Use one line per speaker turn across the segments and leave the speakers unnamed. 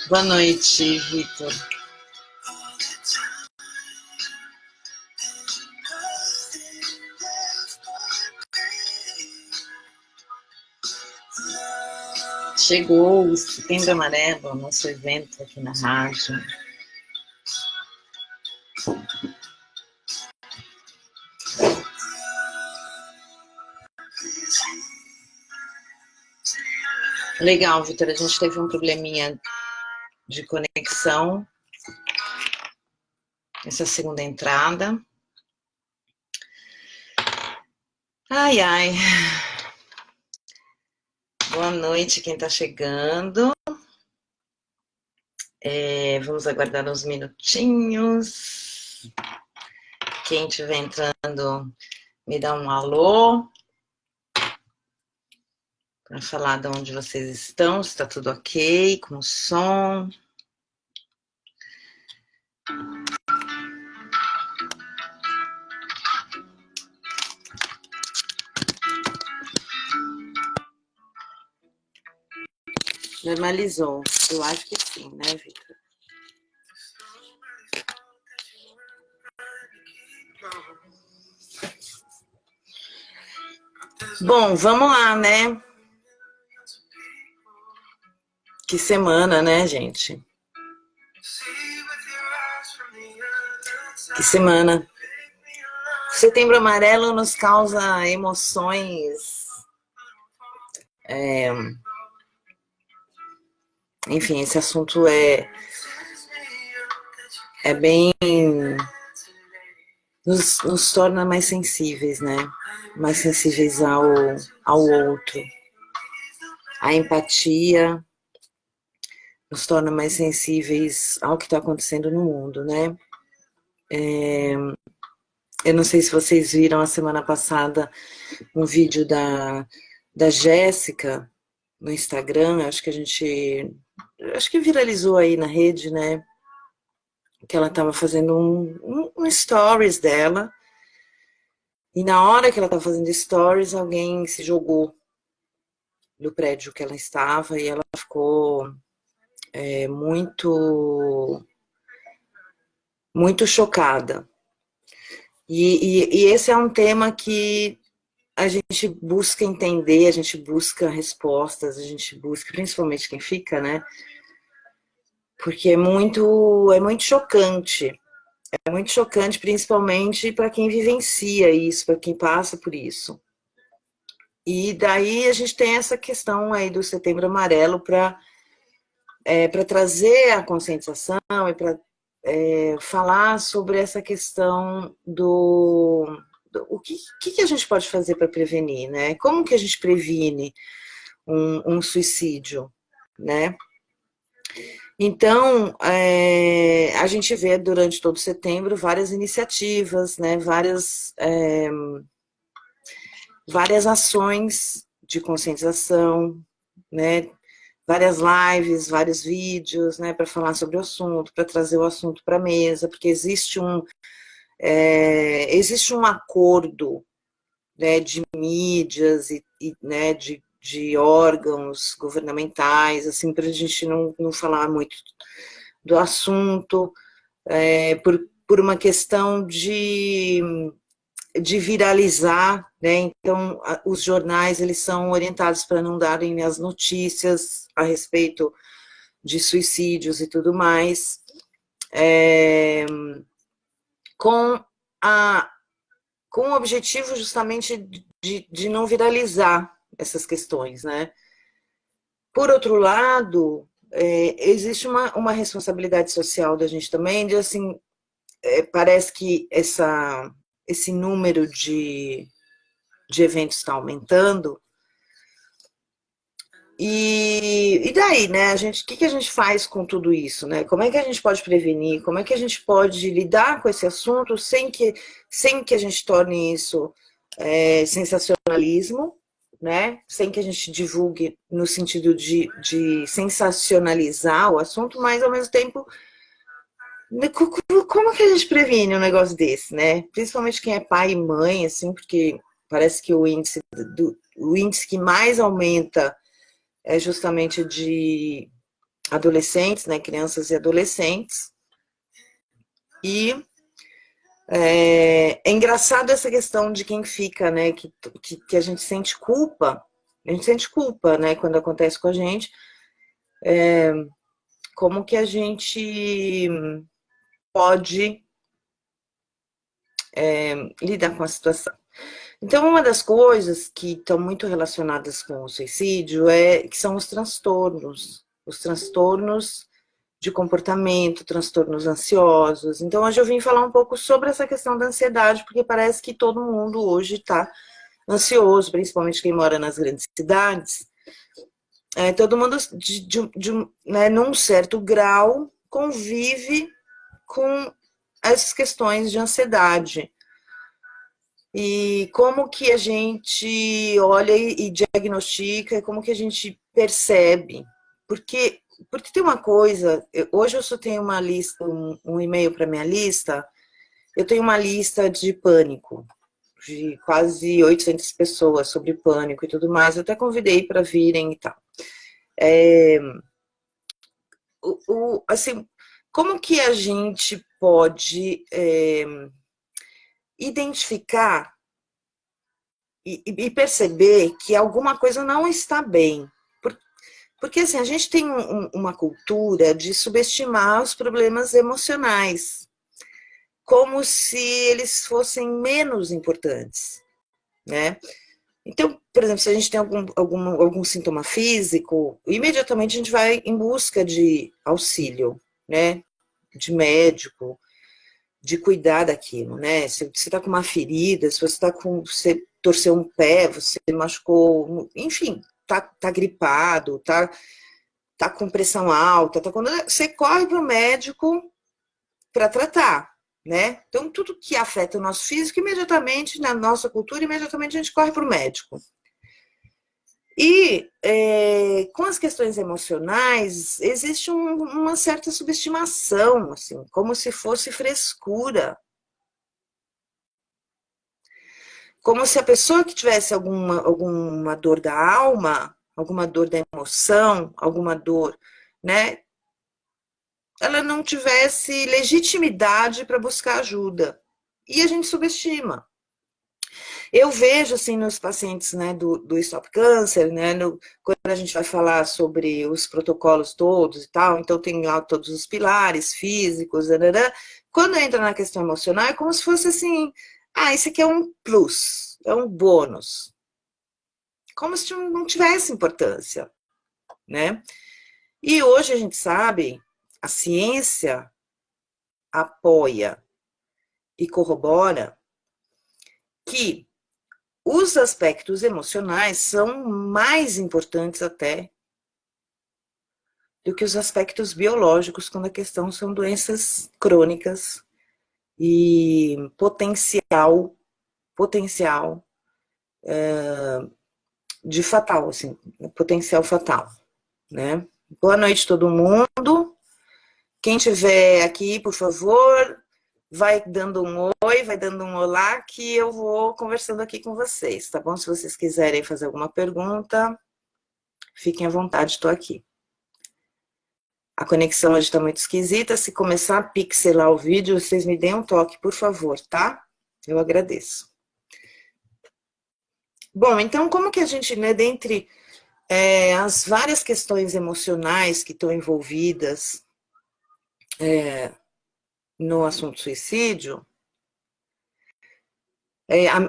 Boa noite, Vitor. Chegou o Setembro Amarelo, nosso evento aqui na rádio. Legal, Vitor, a gente teve um probleminha de conexão nessa segunda entrada. Ai, ai. Boa noite quem está chegando. Vamos aguardar uns minutinhos. Quem estiver entrando, me dá um alô para falar de onde vocês estão, se está tudo ok com o som. Normalizou. Eu acho que sim, né, Vitor? Bom, vamos lá, né? Que semana, né, gente? Que semana. Setembro Amarelo nos causa emoções. Enfim, esse assunto é bem... Nos torna mais sensíveis, né? Mais sensíveis ao outro. A empatia nos torna mais sensíveis ao que está acontecendo no mundo, né? Eu não sei se vocês viram a semana passada um vídeo da Jéssica no Instagram, acho que viralizou aí na rede, né? Que ela estava fazendo um stories dela, e na hora que ela estava fazendo stories, alguém se jogou do prédio que ela estava, e ela ficou muito chocada. E esse é um tema que a gente busca entender, a gente busca respostas, a gente busca, principalmente quem fica, né? Porque é muito chocante. É muito chocante, principalmente para quem vivencia isso, para quem passa por isso. E daí a gente tem essa questão aí do Setembro Amarelo para trazer a conscientização e para falar sobre essa questão o que a gente pode fazer para prevenir, né? Como que a gente previne um suicídio, né? Então, a gente vê durante todo setembro várias iniciativas, né? Várias ações de conscientização, né? Várias lives, vários vídeos, né? Para falar sobre o assunto, para trazer o assunto para a mesa, porque existe um acordo, né, de mídias e né, de órgãos governamentais, assim, para a gente não falar muito do assunto, por uma questão de viralizar, né? Então, os jornais, eles são orientados para não darem as notícias a respeito de suicídios e tudo mais, com o objetivo justamente de não viralizar essas questões, né? Por outro lado, existe uma responsabilidade social da gente também, de assim, parece que esse número de eventos está aumentando, e daí, né, o que a gente faz com tudo isso, né? Como é que a gente pode prevenir? Como é que a gente pode lidar com esse assunto sem que a gente torne isso sensacionalismo, né? Sem que a gente divulgue no sentido de sensacionalizar o assunto, mas ao mesmo tempo, como que a gente previne um negócio desse, né? Principalmente quem é pai e mãe, assim, porque parece que o índice que mais aumenta é justamente adolescentes, né, crianças e adolescentes, e é engraçado essa questão de quem fica, né, que a gente sente culpa, né, quando acontece com a gente, como que a gente pode lidar com a situação. Então, uma das coisas que estão muito relacionadas com o suicídio que são os transtornos de comportamento, transtornos ansiosos. Então, hoje eu vim falar um pouco sobre essa questão da ansiedade, porque parece que todo mundo hoje está ansioso, principalmente quem mora nas grandes cidades. Todo mundo, né, num certo grau, convive com essas questões de ansiedade. E como que a gente olha e diagnostica, como que a gente percebe? Porque tem uma coisa, hoje eu só tenho uma lista, um e-mail para minha lista, eu tenho uma lista de pânico, de quase 800 pessoas sobre pânico e tudo mais, eu até convidei para virem e tal. Assim, como que a gente pode identificar e perceber que alguma coisa não está bem? Porque assim, a gente tem uma cultura de subestimar os problemas emocionais, como se eles fossem menos importantes, né? Então, por exemplo, se a gente tem algum sintoma físico, imediatamente a gente vai em busca de auxílio, né? De médico, de cuidar daquilo, né? Se você está com uma ferida, se você torceu um pé, você machucou, enfim, tá gripado, tá com pressão alta, quando você corre para o médico para tratar, né? Então, tudo que afeta o nosso físico, imediatamente, na nossa cultura, imediatamente a gente corre para o médico. E com as questões emocionais, existe uma certa subestimação, assim, como se fosse frescura. Como se a pessoa que tivesse alguma dor da alma, alguma dor da emoção, alguma dor, né, ela não tivesse legitimidade para buscar ajuda. E a gente subestima. Eu vejo, assim, nos pacientes, né, do Stop Câncer, né, quando a gente vai falar sobre os protocolos todos e tal, então tem lá todos os pilares físicos, quando entra na questão emocional, é como se fosse assim, esse aqui é um plus, é um bônus. Como se não tivesse importância, né? E hoje a gente sabe, a ciência apoia e corrobora que os aspectos emocionais são mais importantes até do que os aspectos biológicos quando a questão são doenças crônicas e potencial de fatal, assim, potencial fatal, né? Boa noite todo mundo. Quem tiver aqui, por favor, vai dando um oi, vai dando um olá, que eu vou conversando aqui com vocês, tá bom? Se vocês quiserem fazer alguma pergunta, fiquem à vontade, estou aqui. A conexão hoje está muito esquisita, se começar a pixelar o vídeo, vocês me deem um toque, por favor, tá? Eu agradeço. Bom, então como que a gente, né, dentre as várias questões emocionais que estão envolvidas no assunto suicídio,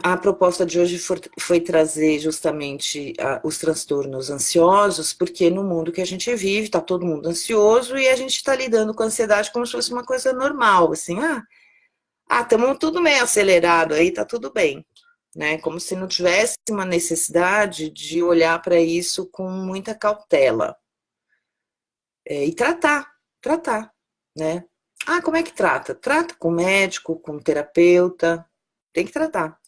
a proposta de hoje foi trazer justamente os transtornos ansiosos, porque no mundo que a gente vive, está todo mundo ansioso e a gente está lidando com a ansiedade como se fosse uma coisa normal, assim, estamos tudo meio acelerado aí, tá tudo bem, né? Como se não tivesse uma necessidade de olhar para isso com muita cautela. E tratar, né? Como é que trata? Trata com médico, com terapeuta, tem que tratar.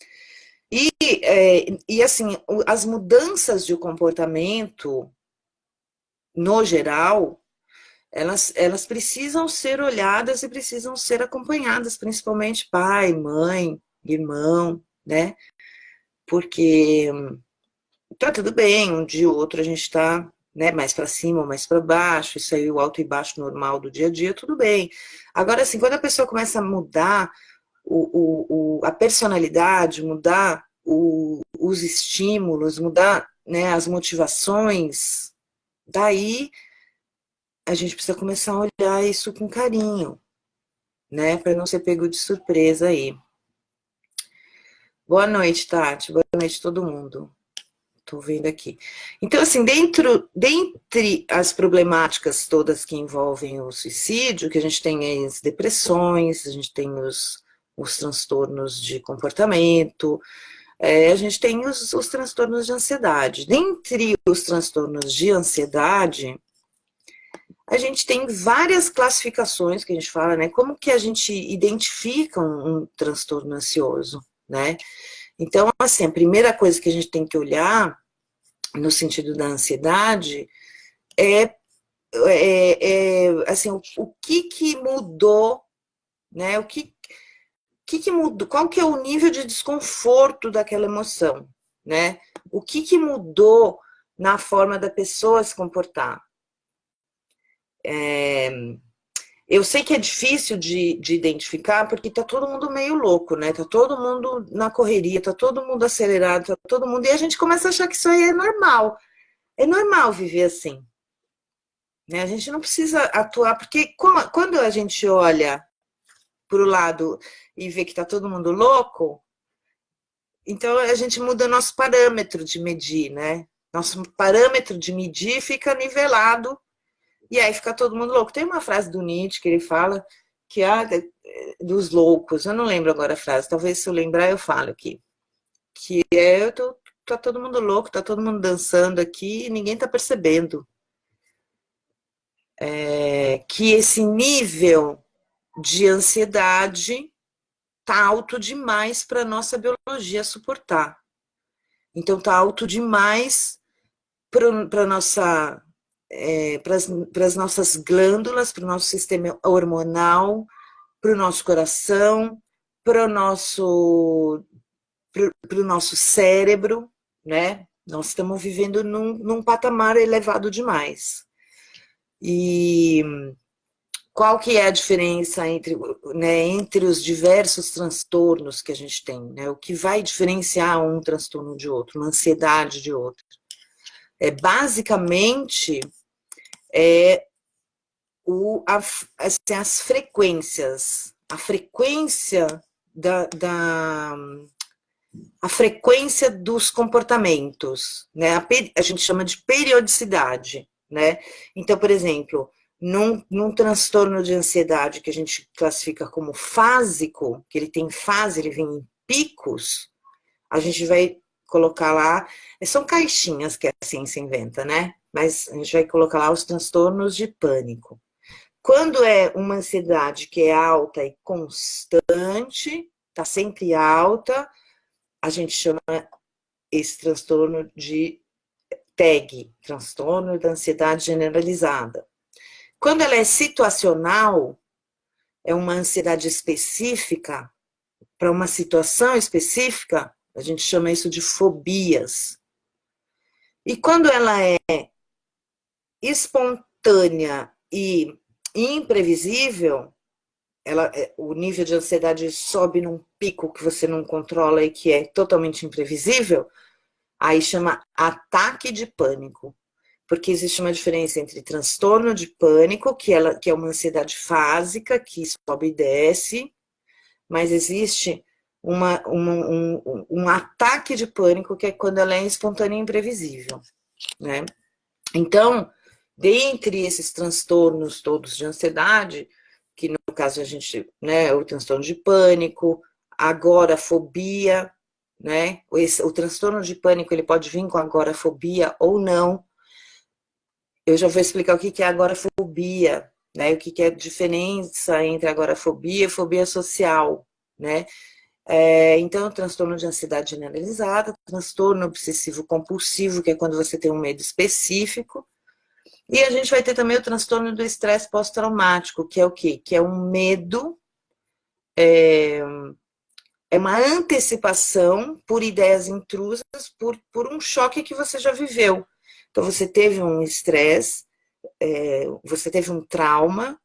E assim, as mudanças de comportamento, no geral, elas precisam ser olhadas e precisam ser acompanhadas, principalmente pai, mãe, irmão, né? Porque tá tudo bem, um dia ou outro a gente tá, né, mais para cima ou mais para baixo, isso aí o alto e baixo normal do dia a dia, tudo bem. Agora, assim, quando a pessoa começa a mudar a personalidade, mudar os estímulos, mudar, né, as motivações, daí a gente precisa começar a olhar isso com carinho, né, para não ser pego de surpresa aí. Boa noite, Tati. Boa noite, todo mundo. Estou vendo aqui. Então, assim, dentre as problemáticas todas que envolvem o suicídio, que a gente tem as depressões, a gente tem os transtornos de comportamento, a gente tem os transtornos de ansiedade. Dentre os transtornos de ansiedade, a gente tem várias classificações que a gente fala, né? Como que a gente identifica um transtorno ansioso, né? Então, assim, a primeira coisa que a gente tem que olhar, no sentido da ansiedade, assim, o que mudou, né? O que mudou? Qual que é o nível de desconforto daquela emoção, né? O que mudou na forma da pessoa se comportar? Eu sei que é difícil de identificar, porque tá todo mundo meio louco, né? Tá todo mundo na correria, tá todo mundo acelerado, tá todo mundo... E a gente começa a achar que isso aí é normal. É normal viver assim, né? A gente não precisa atuar, porque quando a gente olha para o lado e vê que tá todo mundo louco, então a gente muda nosso parâmetro de medir, né? Nosso parâmetro de medir fica nivelado e aí fica todo mundo louco. Tem uma frase do Nietzsche que ele fala que dos loucos, eu não lembro agora a frase, talvez se eu lembrar eu falo aqui, que tá todo mundo louco, tá todo mundo dançando aqui e ninguém tá percebendo que esse nível de ansiedade tá alto demais para nossa biologia suportar. Então tá alto demais para nossa para as nossas glândulas, para o nosso sistema hormonal, para o nosso coração, para o nosso cérebro, né? Nós estamos vivendo num patamar elevado demais. E qual que é a diferença entre os diversos transtornos que a gente tem, né? O que vai diferenciar um transtorno de outro, uma ansiedade de outro? Basicamente, as frequências, a frequência a frequência dos comportamentos, né? A gente chama de periodicidade, né? Então, por exemplo, num transtorno de ansiedade que a gente classifica como fásico, que ele tem fase, ele vem em picos, a gente vai colocar lá, são caixinhas que a ciência inventa, né? Mas a gente vai colocar lá os transtornos de pânico. Quando é uma ansiedade que é alta e constante, tá sempre alta, a gente chama esse transtorno de TAG, transtorno da ansiedade generalizada. Quando ela é situacional, é uma ansiedade específica, para uma situação específica, a gente chama isso de fobias. E quando ela é espontânea e imprevisível, o nível de ansiedade sobe num pico que você não controla e que é totalmente imprevisível, aí chama ataque de pânico. Porque existe uma diferença entre transtorno de pânico, que é uma ansiedade fásica, que sobe e desce, mas existe um ataque de pânico, que é quando ela é espontânea e imprevisível, né? Então, dentre esses transtornos todos de ansiedade, que no caso a gente, né, o transtorno de pânico, agorafobia, né? O transtorno de pânico ele pode vir com agorafobia ou não. Eu já vou explicar o que é agorafobia, né? O que é a diferença entre agorafobia e fobia social, né? Então, transtorno de ansiedade generalizada, transtorno obsessivo compulsivo, que é quando você tem um medo específico, e a gente vai ter também o transtorno do estresse pós-traumático, que é o quê? Que é um medo, é uma antecipação por ideias intrusas, por um choque que você já viveu. Então, você teve um estresse, você teve um trauma,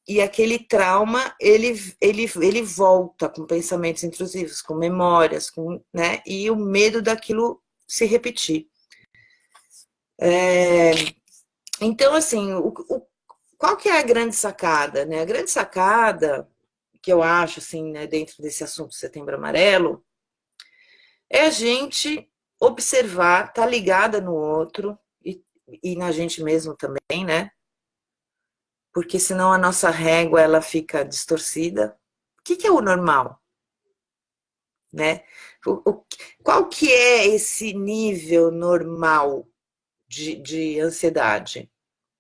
e aquele trauma, ele volta com pensamentos intrusivos, com memórias, né? E o medo daquilo se repetir. Então, assim, qual que é a grande sacada, né? A grande sacada, que eu acho, assim, né, dentro desse assunto Setembro Amarelo, é a gente observar, tá ligada no outro, e na gente mesmo também, né? Porque senão a nossa régua, ela fica distorcida. O que é o normal, né? Qual que é esse nível normal de ansiedade,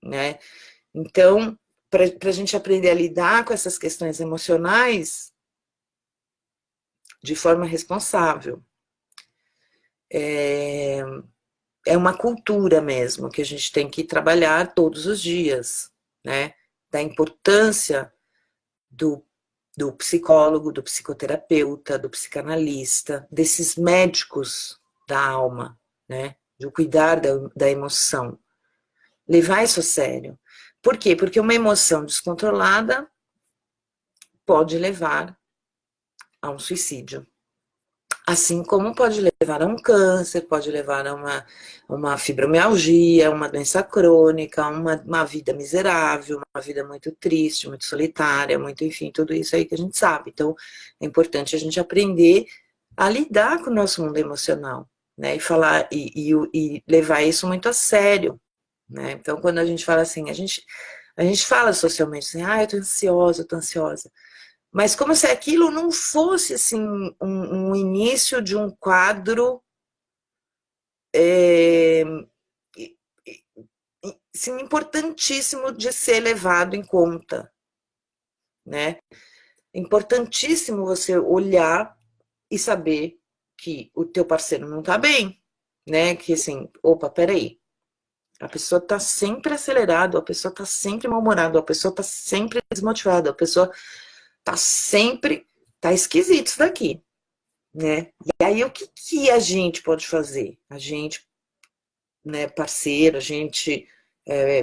né? Então, para a gente aprender a lidar com essas questões emocionais de forma responsável. É uma cultura mesmo que a gente tem que trabalhar todos os dias, né? Da importância do psicólogo, do psicoterapeuta, do psicanalista, desses médicos da alma, né? Do cuidar da emoção. Levar isso a sério. Por quê? Porque uma emoção descontrolada pode levar a um suicídio. Assim como pode levar a um câncer, pode levar a uma fibromialgia, uma doença crônica, uma vida miserável, uma vida muito triste, muito solitária, muito, enfim, tudo isso aí que a gente sabe. Então, é importante a gente aprender a lidar com o nosso mundo emocional, né? E falar e levar isso muito a sério, né? Então, quando a gente fala assim, a gente fala socialmente assim, eu tô ansiosa, eu tô ansiosa. Mas como se aquilo não fosse assim, um início de um quadro assim, importantíssimo de ser levado em conta, né? Importantíssimo você olhar e saber que o teu parceiro não tá bem, né? Que assim, opa, peraí, a pessoa tá sempre acelerada, a pessoa tá sempre mal-humorada, a pessoa tá sempre desmotivada, a pessoa tá esquisito isso daqui. Né? E aí, o que a gente pode fazer? A gente, né, parceiro, a gente,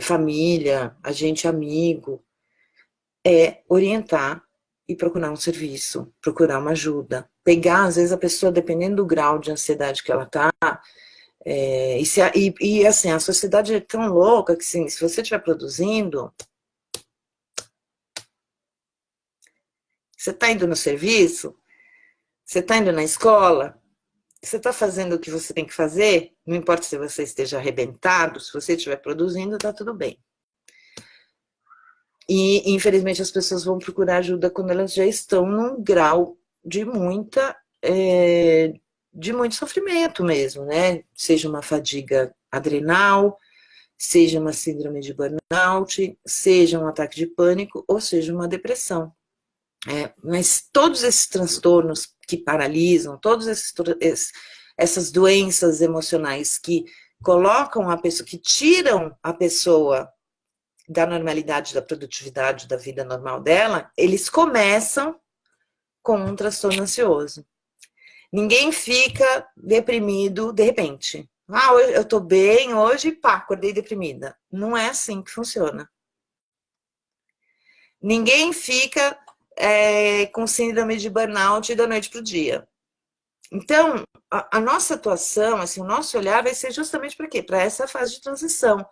família, a gente amigo, é orientar e procurar um serviço, procurar uma ajuda. Pegar, às vezes, a pessoa, dependendo do grau de ansiedade que ela tá, assim, a sociedade é tão louca que, assim, se você estiver produzindo, você está indo no serviço, você está indo na escola, você está fazendo o que você tem que fazer, não importa se você esteja arrebentado, se você estiver produzindo, está tudo bem. E, infelizmente, as pessoas vão procurar ajuda quando elas já estão num grau de de muito sofrimento mesmo, né? Seja uma fadiga adrenal, seja uma síndrome de burnout, seja um ataque de pânico, ou seja uma depressão. Mas todos esses transtornos que paralisam, essas doenças emocionais que colocam a pessoa, que tiram a pessoa da normalidade, da produtividade, da vida normal dela, eles começam com um transtorno ansioso. Ninguém fica deprimido de repente. Hoje eu tô bem, hoje, pá, acordei deprimida. Não é assim que funciona. Ninguém fica com síndrome de burnout da noite para o dia. Então, a nossa atuação, assim, o nosso olhar vai ser justamente para quê? Para essa fase de transição.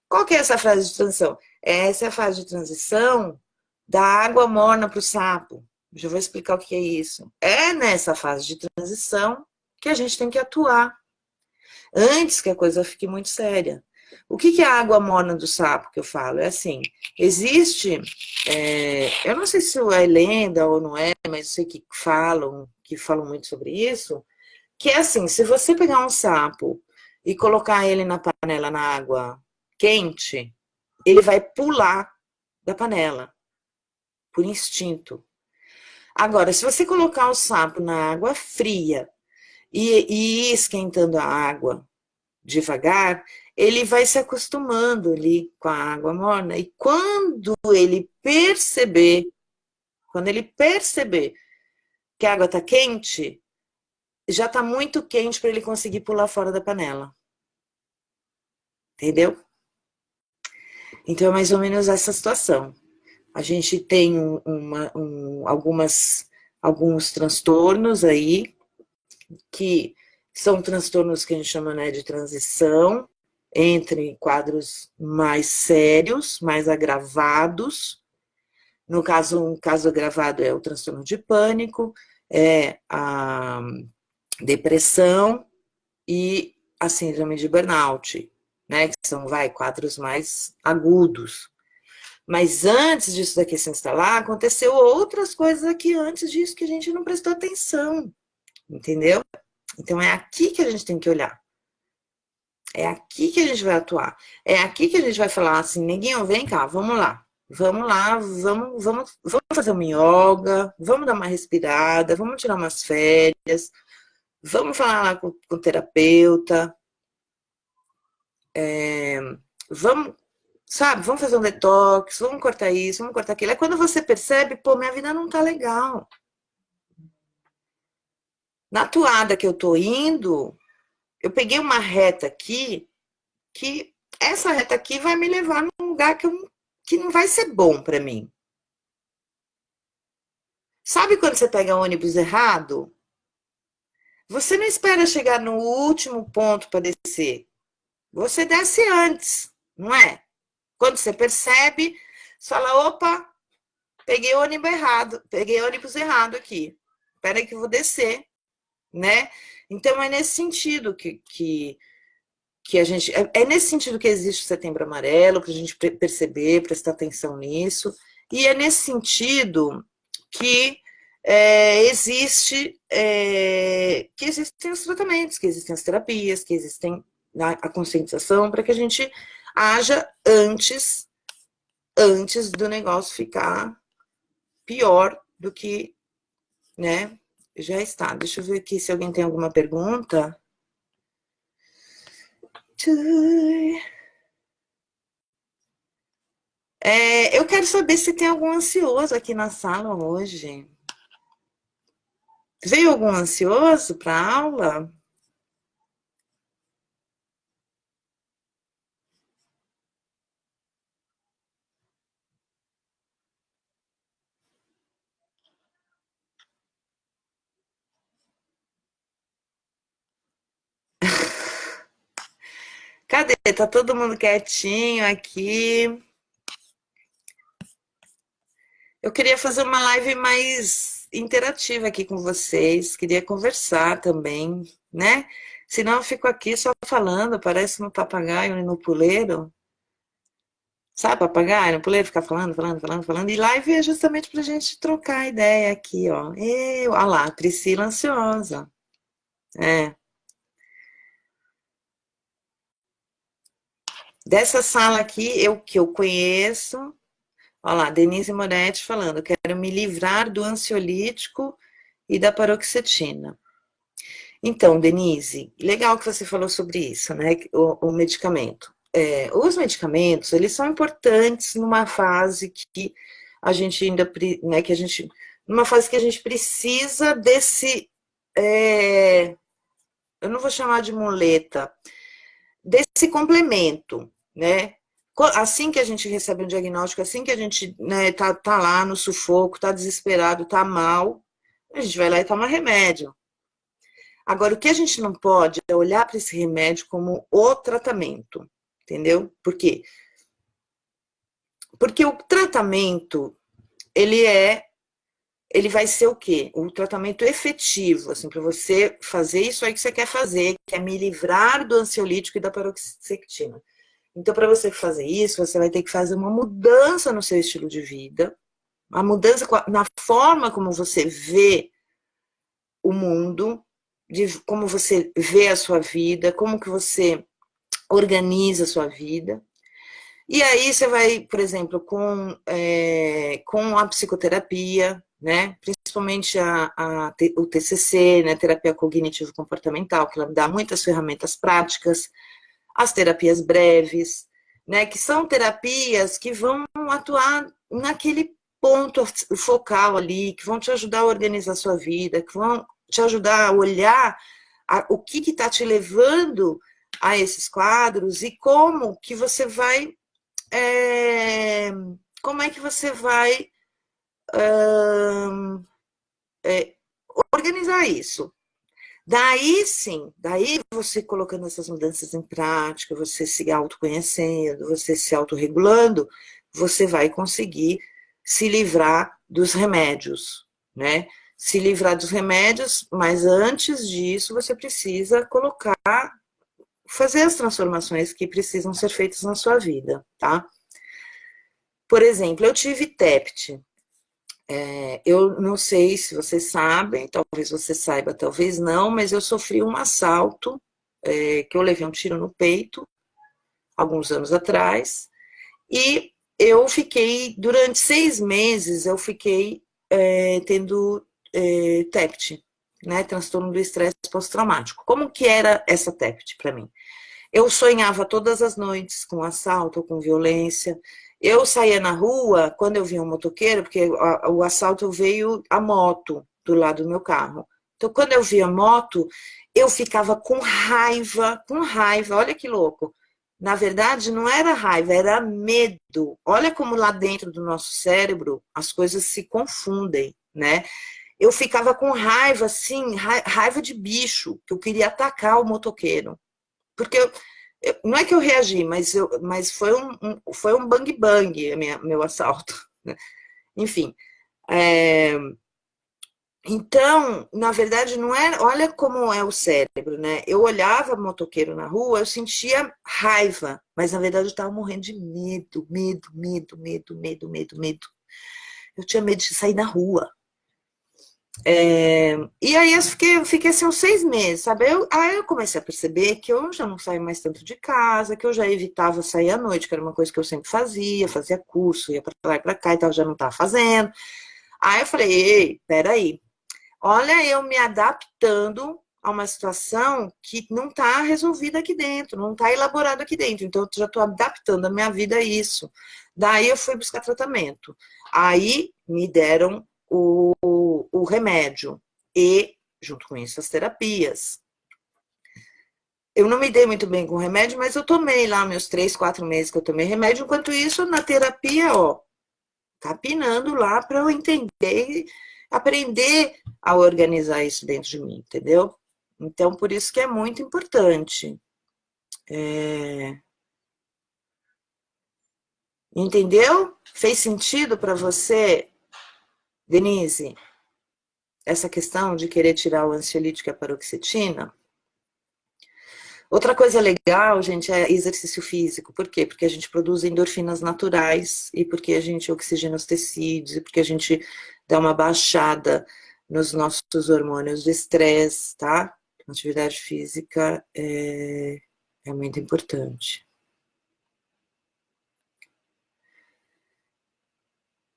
Qual que é essa fase de transição? Essa é a fase de transição da água morna para o sapo. Já vou explicar o que é isso. É nessa fase de transição que a gente tem que atuar, antes que a coisa fique muito séria. O que é a água morna do sapo que eu falo? É assim, existe, eu não sei se é lenda ou não é, mas eu sei que falam muito sobre isso, que é assim, se você pegar um sapo e colocar ele na panela na água quente, ele vai pular da panela, por instinto. Agora, se você colocar o sapo na água fria e ir esquentando a água devagar, ele vai se acostumando ali com a água morna. E quando ele perceber que a água está quente, já está muito quente para ele conseguir pular fora da panela. entendeu? Então é mais ou menos essa situação. A gente tem alguns transtornos aí, que são transtornos que a gente chama, né, de transição, entre quadros mais sérios, mais agravados. No caso, um caso agravado é o transtorno de pânico, é a depressão e a síndrome de burnout, né, que são, quadros mais agudos. Mas antes disso daqui se instalar, aconteceu outras coisas aqui antes disso que a gente não prestou atenção, entendeu? Então é aqui que a gente tem que olhar. É aqui que a gente vai atuar. É aqui que a gente vai falar assim, neguinho, vem cá, vamos lá. Vamos lá, vamos fazer uma yoga, vamos dar uma respirada, vamos tirar umas férias, vamos falar lá com o terapeuta, vamos, sabe, vamos fazer um detox, vamos cortar isso, vamos cortar aquilo. É quando você percebe, pô, minha vida não tá legal. Na toada que eu tô indo, eu peguei uma reta aqui, que essa reta aqui vai me levar num lugar que não vai ser bom para mim. Sabe quando você pega o ônibus errado? Você não espera chegar no último ponto para descer. Você desce antes, não é? Quando você percebe, você fala, opa, peguei o ônibus errado aqui. Espera aí que eu vou descer, né? Então é nesse sentido que a gente. É nesse sentido que existe o Setembro Amarelo, para a gente perceber, prestar atenção nisso. E é nesse sentido que que existem os tratamentos, que existem as terapias, que existem a conscientização, para que a gente haja antes do negócio ficar pior do que, né, já está. Deixa eu ver aqui se alguém tem alguma pergunta. Eu quero saber se tem algum ansioso aqui na sala hoje. Veio algum ansioso para a aula? Cadê? Tá todo mundo quietinho aqui. Eu queria fazer uma live mais interativa aqui com vocês. Queria conversar também, né? Senão eu fico aqui só falando, parece um papagaio no puleiro. Sabe, papagaio no puleiro, ficar falando, falando, falando, falando. E live é justamente pra gente trocar ideia aqui, ó. Olha lá, Priscila ansiosa. É. Dessa sala aqui, que eu conheço, olha lá, Denise Moretti falando, quero me livrar do ansiolítico e da paroxetina. Então, Denise, legal que você falou sobre isso, né? O medicamento. Os medicamentos, eles são importantes numa fase que a gente ainda, né, numa fase que a gente precisa desse, eu não vou chamar de muleta, desse complemento, né? Assim que a gente recebe um diagnóstico, assim que a gente, né, tá lá no sufoco, tá desesperado, tá mal, a gente vai lá e toma remédio. Agora, o que a gente não pode é olhar para esse remédio como o tratamento, entendeu? Por quê? Porque o tratamento, ele vai ser o quê? O tratamento efetivo, assim, para você fazer isso aí que você quer fazer, que é me livrar do ansiolítico e da paroxetina. Então, para você fazer isso, você vai ter que fazer uma mudança no seu estilo de vida, uma mudança na forma como você vê o mundo, de como você vê a sua vida, como que você organiza a sua vida. E aí você vai, por exemplo, com a psicoterapia, né? Principalmente o TCC, né? Terapia cognitivo-comportamental, que ela dá muitas ferramentas práticas, as terapias breves, né? Que são terapias que vão atuar naquele ponto focal ali, que vão te ajudar a organizar a sua vida, que vão te ajudar a olhar o que está te levando a esses quadros e como que você vai, como é que você vai organizar isso. Daí sim, daí você colocando essas mudanças em prática, você se autoconhecendo, você se autorregulando, você vai conseguir se livrar dos remédios, né? Se livrar dos remédios, mas antes disso você precisa colocar, fazer as transformações que precisam ser feitas na sua vida, tá? Por exemplo, eu tive TEPT. Eu não sei se vocês sabem, talvez você saiba, talvez não, mas eu sofri um assalto, que eu levei um tiro no peito, alguns anos atrás, e eu fiquei, durante 6 meses, eu fiquei tendo TEPT, né, transtorno do estresse pós-traumático. Como que era essa TEPT para mim? Eu sonhava todas as noites com assalto, com violência. Eu saía na rua, quando eu via um motoqueiro, porque o assalto veio a moto do lado do meu carro. Então, quando eu via moto, eu ficava com raiva, olha que louco. Na verdade, não era raiva, era medo. Olha como lá dentro do nosso cérebro as coisas se confundem, né? Eu ficava com raiva, assim, raiva de bicho, que eu queria atacar o motoqueiro. Porque não é que eu reagi, mas foi um bang bang meu assalto. Né? Enfim. Então, na verdade, não era. Olha como é o cérebro, né? Eu olhava motoqueiro na rua, eu sentia raiva, mas na verdade eu estava morrendo de medo, medo. Eu tinha medo de sair na rua. E aí eu fiquei assim uns 6 meses, sabe? Aí eu comecei a perceber que eu já não saio mais tanto de casa, que eu já evitava sair à noite, que era uma coisa que eu sempre fazia curso, ia para lá e para cá e tal, já não estava fazendo. Aí eu falei, ei, peraí, olha eu me adaptando a uma situação que não está resolvida aqui dentro, não está elaborada aqui dentro, então eu já estou adaptando a minha vida a isso. Daí eu fui buscar tratamento. Aí me deram o remédio e, junto com isso, as terapias. Eu não me dei muito bem com o remédio, mas eu tomei lá meus 3, 4 meses que eu tomei remédio. Enquanto isso, na terapia, ó, capinando lá para eu entender, aprender a organizar isso dentro de mim, entendeu? Então, por isso que é muito importante. Entendeu? Fez sentido para você, Denise, essa questão de querer tirar o ansiolítico e a paroxetina? Outra coisa legal, gente, é exercício físico. Por quê? Porque a gente produz endorfinas naturais e porque a gente oxigena os tecidos e porque a gente dá uma baixada nos nossos hormônios do estresse, tá? Atividade física é muito importante.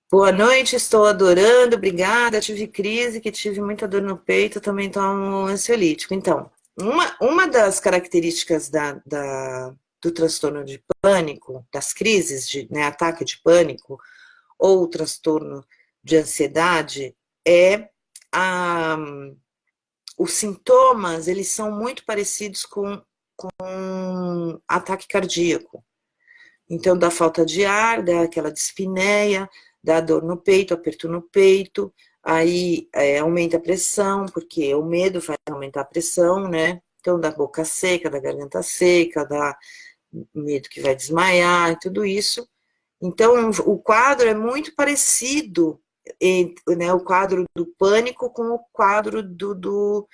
Boa noite, estou adorando, obrigada. Tive crise, que tive muita dor no peito, também tomo ansiolítico. Então, uma das características do transtorno de pânico, das crises de ataque de pânico, ou transtorno de ansiedade, é a, os sintomas, eles são muito parecidos com ataque cardíaco. Então, dá falta de ar, dá aquela dispneia, dá dor no peito, aperto no peito, aí aumenta a pressão, porque o medo vai aumentar a pressão, né? Então, dá boca seca, dá garganta seca, dá medo que vai desmaiar, e tudo isso. Então, o quadro é muito parecido, né, o quadro do pânico com o quadro do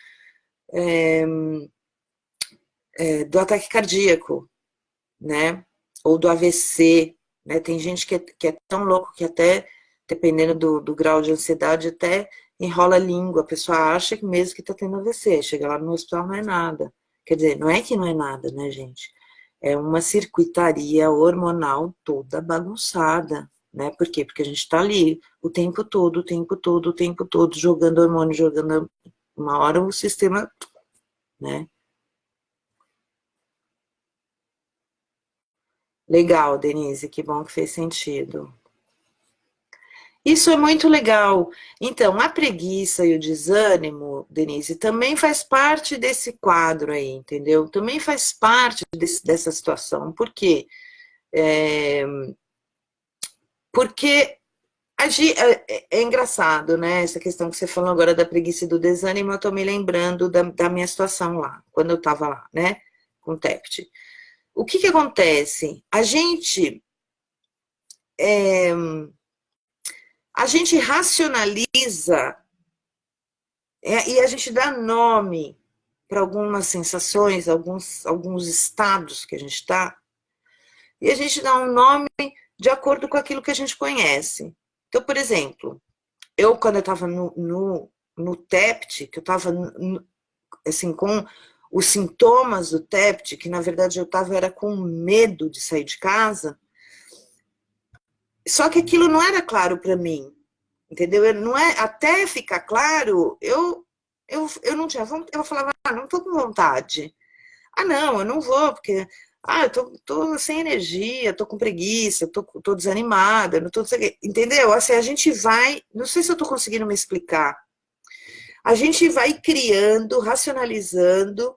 ataque cardíaco, né? Ou do AVC, né? Tem gente que é tão louco que até, dependendo do grau de ansiedade, até enrola a língua. A pessoa acha que mesmo que está tendo AVC, chega lá no hospital não é nada. Quer dizer, não é que não é nada, né, gente? É uma circuitaria hormonal toda bagunçada, né? Por quê? Porque a gente está ali o tempo todo, jogando hormônio, jogando. Uma hora o sistema, né? Legal, Denise, que bom que fez sentido. Isso é muito legal. Então, a preguiça e o desânimo, Denise, também faz parte desse quadro aí, entendeu? Também faz parte dessa situação. Por quê? É, porque é engraçado, né? Essa questão que você falou agora da preguiça e do desânimo, eu tô me lembrando da minha situação lá, quando eu tava lá, né? Com o TEPT. O que que acontece? É, a gente racionaliza e a gente dá nome para algumas sensações, alguns estados que a gente está, e a gente dá um nome de acordo com aquilo que a gente conhece. Então, por exemplo, quando eu estava no TEPT, que eu estava assim, com os sintomas do TEPT, que na verdade eu estava era com medo de sair de casa, só que aquilo não era claro para mim, entendeu? Não é, até ficar claro, eu não tinha vontade, eu falava, não estou com vontade. Ah, não, eu não vou, porque eu tô sem energia, tô com preguiça, tô desanimada, não tô, entendeu? Assim, a gente vai, não sei se eu tô conseguindo me explicar. A gente vai criando, racionalizando,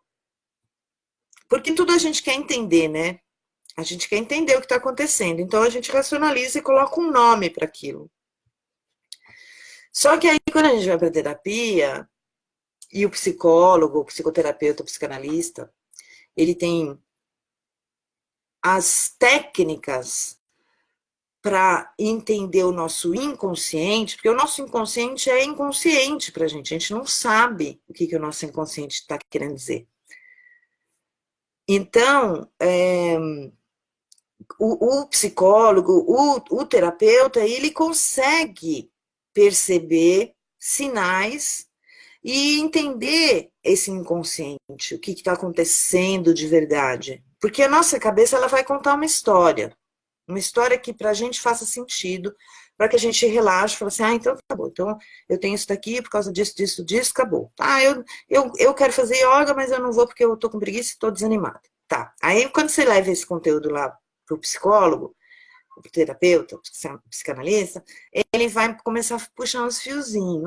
porque tudo a gente quer entender, né? A gente quer entender o que está acontecendo. Então a gente racionaliza e coloca um nome para aquilo. Só que aí, quando a gente vai para a terapia, e o psicólogo, o psicoterapeuta, o psicanalista, ele tem as técnicas para entender o nosso inconsciente, porque o nosso inconsciente é inconsciente para a gente não sabe o que o nosso inconsciente está querendo dizer. Então, o psicólogo, o terapeuta, ele consegue perceber sinais e entender esse inconsciente, o que está acontecendo de verdade. Porque a nossa cabeça ela vai contar uma história que para a gente faça sentido, para que a gente relaxe e fale assim, então acabou, então eu tenho isso daqui por causa disso, disso, disso, acabou. Eu quero fazer yoga, mas eu não vou porque eu estou com preguiça e estou desanimada. Tá, aí quando você leva esse conteúdo lá para o psicólogo, o terapeuta, o psicanalista, ele vai começar a puxar uns fiozinhos.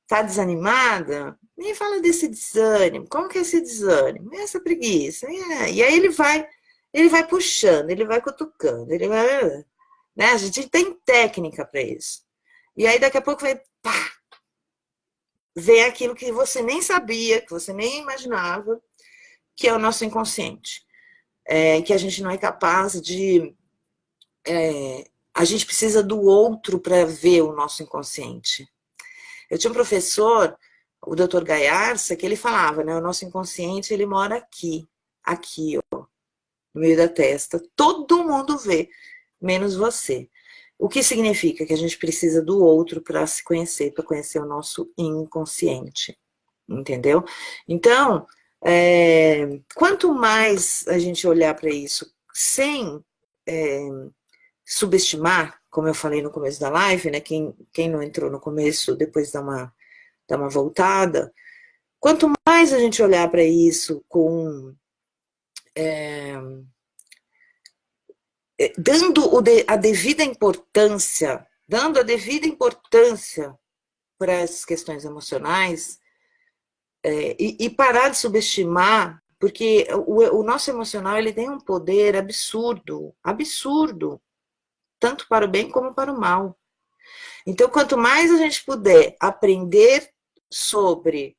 Tá desanimada? Nem fala desse desânimo. Como que é esse desânimo? É essa preguiça. E aí ele vai puxando, ele vai cutucando, ele vai, né? A gente tem técnica para isso. E aí daqui a pouco vai, pá, vem aquilo que você nem sabia, que você nem imaginava, que é o nosso inconsciente. Que a gente não é capaz de. A gente precisa do outro para ver o nosso inconsciente. Eu tinha um professor, o Dr. Gaiarsa, que ele falava, né? O nosso inconsciente, ele mora aqui, ó, no meio da testa. Todo mundo vê, menos você. O que significa que a gente precisa do outro para se conhecer, para conhecer o nosso inconsciente, entendeu? Então, quanto mais a gente olhar para isso sem subestimar, como eu falei no começo da live, né? Quem não entrou no começo, depois dá uma voltada. Quanto mais a gente olhar para isso dando a devida importância para essas questões emocionais, e parar de subestimar, porque o nosso emocional ele tem um poder absurdo, absurdo, tanto para o bem como para o mal. Então, quanto mais a gente puder aprender sobre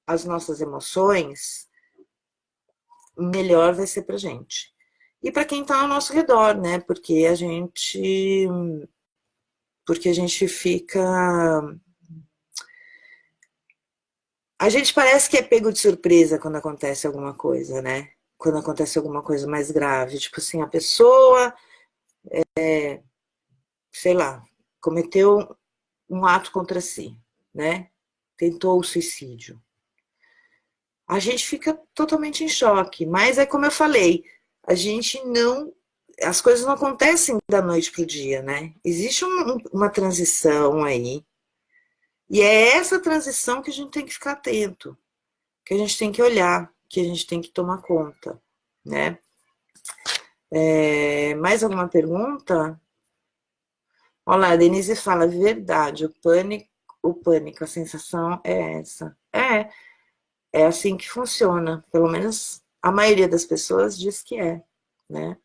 as nossas emoções, melhor vai ser para a gente. E para quem está ao nosso redor, né? Porque a gente fica. A gente parece que é pego de surpresa quando acontece alguma coisa, né? Quando acontece alguma coisa mais grave. Tipo assim, a pessoa, sei lá, cometeu um ato contra si, né? Tentou o suicídio. A gente fica totalmente em choque. Mas é como eu falei, a gente não. As coisas não acontecem da noite para o dia, né? Existe uma transição aí. E é essa transição que a gente tem que ficar atento, que a gente tem que olhar, que a gente tem que tomar conta, né? Mais alguma pergunta? Olha lá, a Denise fala, verdade, o pânico, a sensação é essa. É assim que funciona, pelo menos a maioria das pessoas diz que é, né?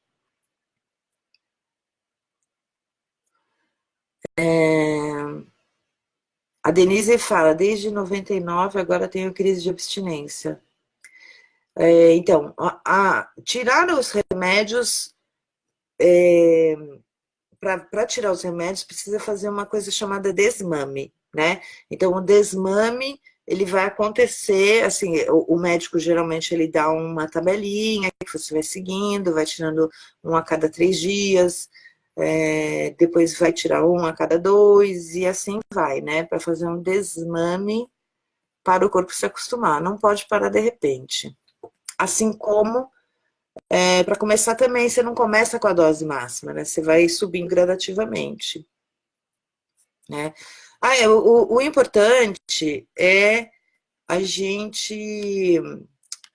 A Denise fala, desde 99 agora tenho crise de abstinência. Então, tirar os remédios, para tirar os remédios, precisa fazer uma coisa chamada desmame, né? Então, o desmame, ele vai acontecer, assim, o médico geralmente ele dá uma tabelinha que você vai seguindo, vai tirando um a cada 3 dias, depois vai tirar um a cada 2, e assim vai, né? Para fazer um desmame para o corpo se acostumar. Não pode parar de repente. Assim como, para começar também, você não começa com a dose máxima, né? Você vai subindo gradativamente, né? O importante é a gente.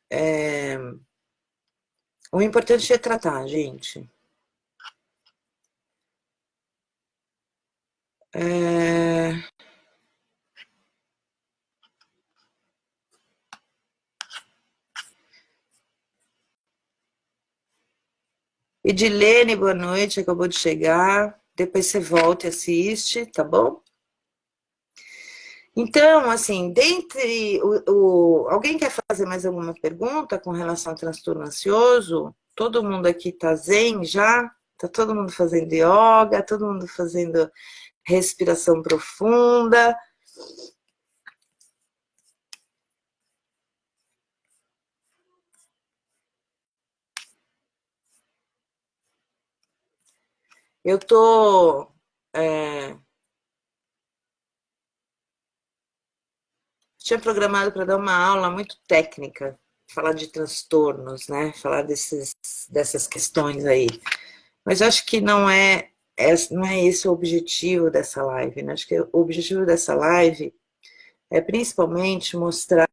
é, o importante é tratar, gente. É, Edilene, boa noite, acabou de chegar. Depois você volta e assiste, tá bom? Então, assim, dentre alguém quer fazer mais alguma pergunta com relação ao transtorno ansioso? Todo mundo aqui tá zen já? Tá todo mundo fazendo yoga, todo mundo fazendo respiração profunda. Eu tô tinha programado para dar uma aula muito técnica, falar de transtornos, né? Falar dessas questões aí. Mas eu acho que não é esse o objetivo dessa live, né? Acho que o objetivo dessa live é principalmente mostrar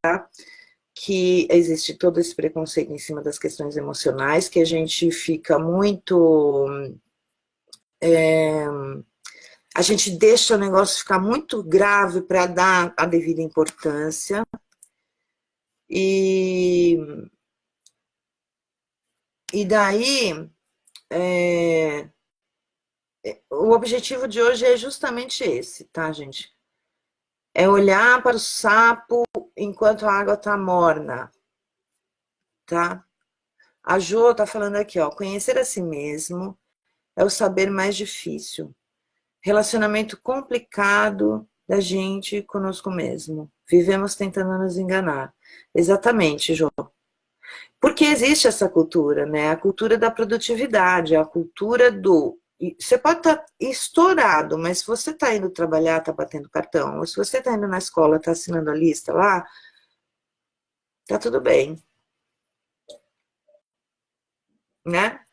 que existe todo esse preconceito em cima das questões emocionais, que a gente fica muito. A gente deixa o negócio ficar muito grave para dar a devida importância. E, e daí, é, o objetivo de hoje é justamente esse, tá, gente? É olhar para o sapo enquanto a água está morna, tá? A Jo tá falando aqui, ó, conhecer a si mesmo é o saber mais difícil. Relacionamento complicado da gente conosco mesmo. Vivemos tentando nos enganar. Exatamente, Jo. Porque existe essa cultura, né? A cultura da produtividade, a cultura do. Você pode estar estourado, mas se você está indo trabalhar, está batendo cartão, ou se você está indo na escola, está assinando a lista lá, tá tudo bem, né?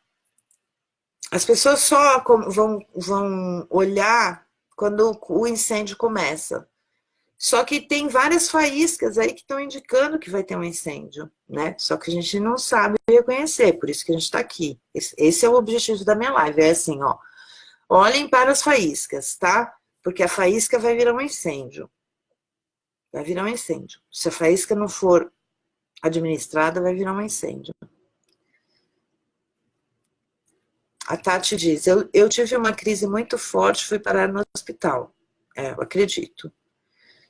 As pessoas só vão olhar quando o incêndio começa. Só que tem várias faíscas aí que estão indicando que vai ter um incêndio, né? Só que a gente não sabe reconhecer, por isso que a gente está aqui. Esse é o objetivo da minha live, é assim, ó. Olhem para as faíscas, tá? Porque a faísca vai virar um incêndio. Vai virar um incêndio. Se a faísca não for administrada, vai virar um incêndio. A Tati diz, eu tive uma crise muito forte, fui parar no hospital. Eu acredito.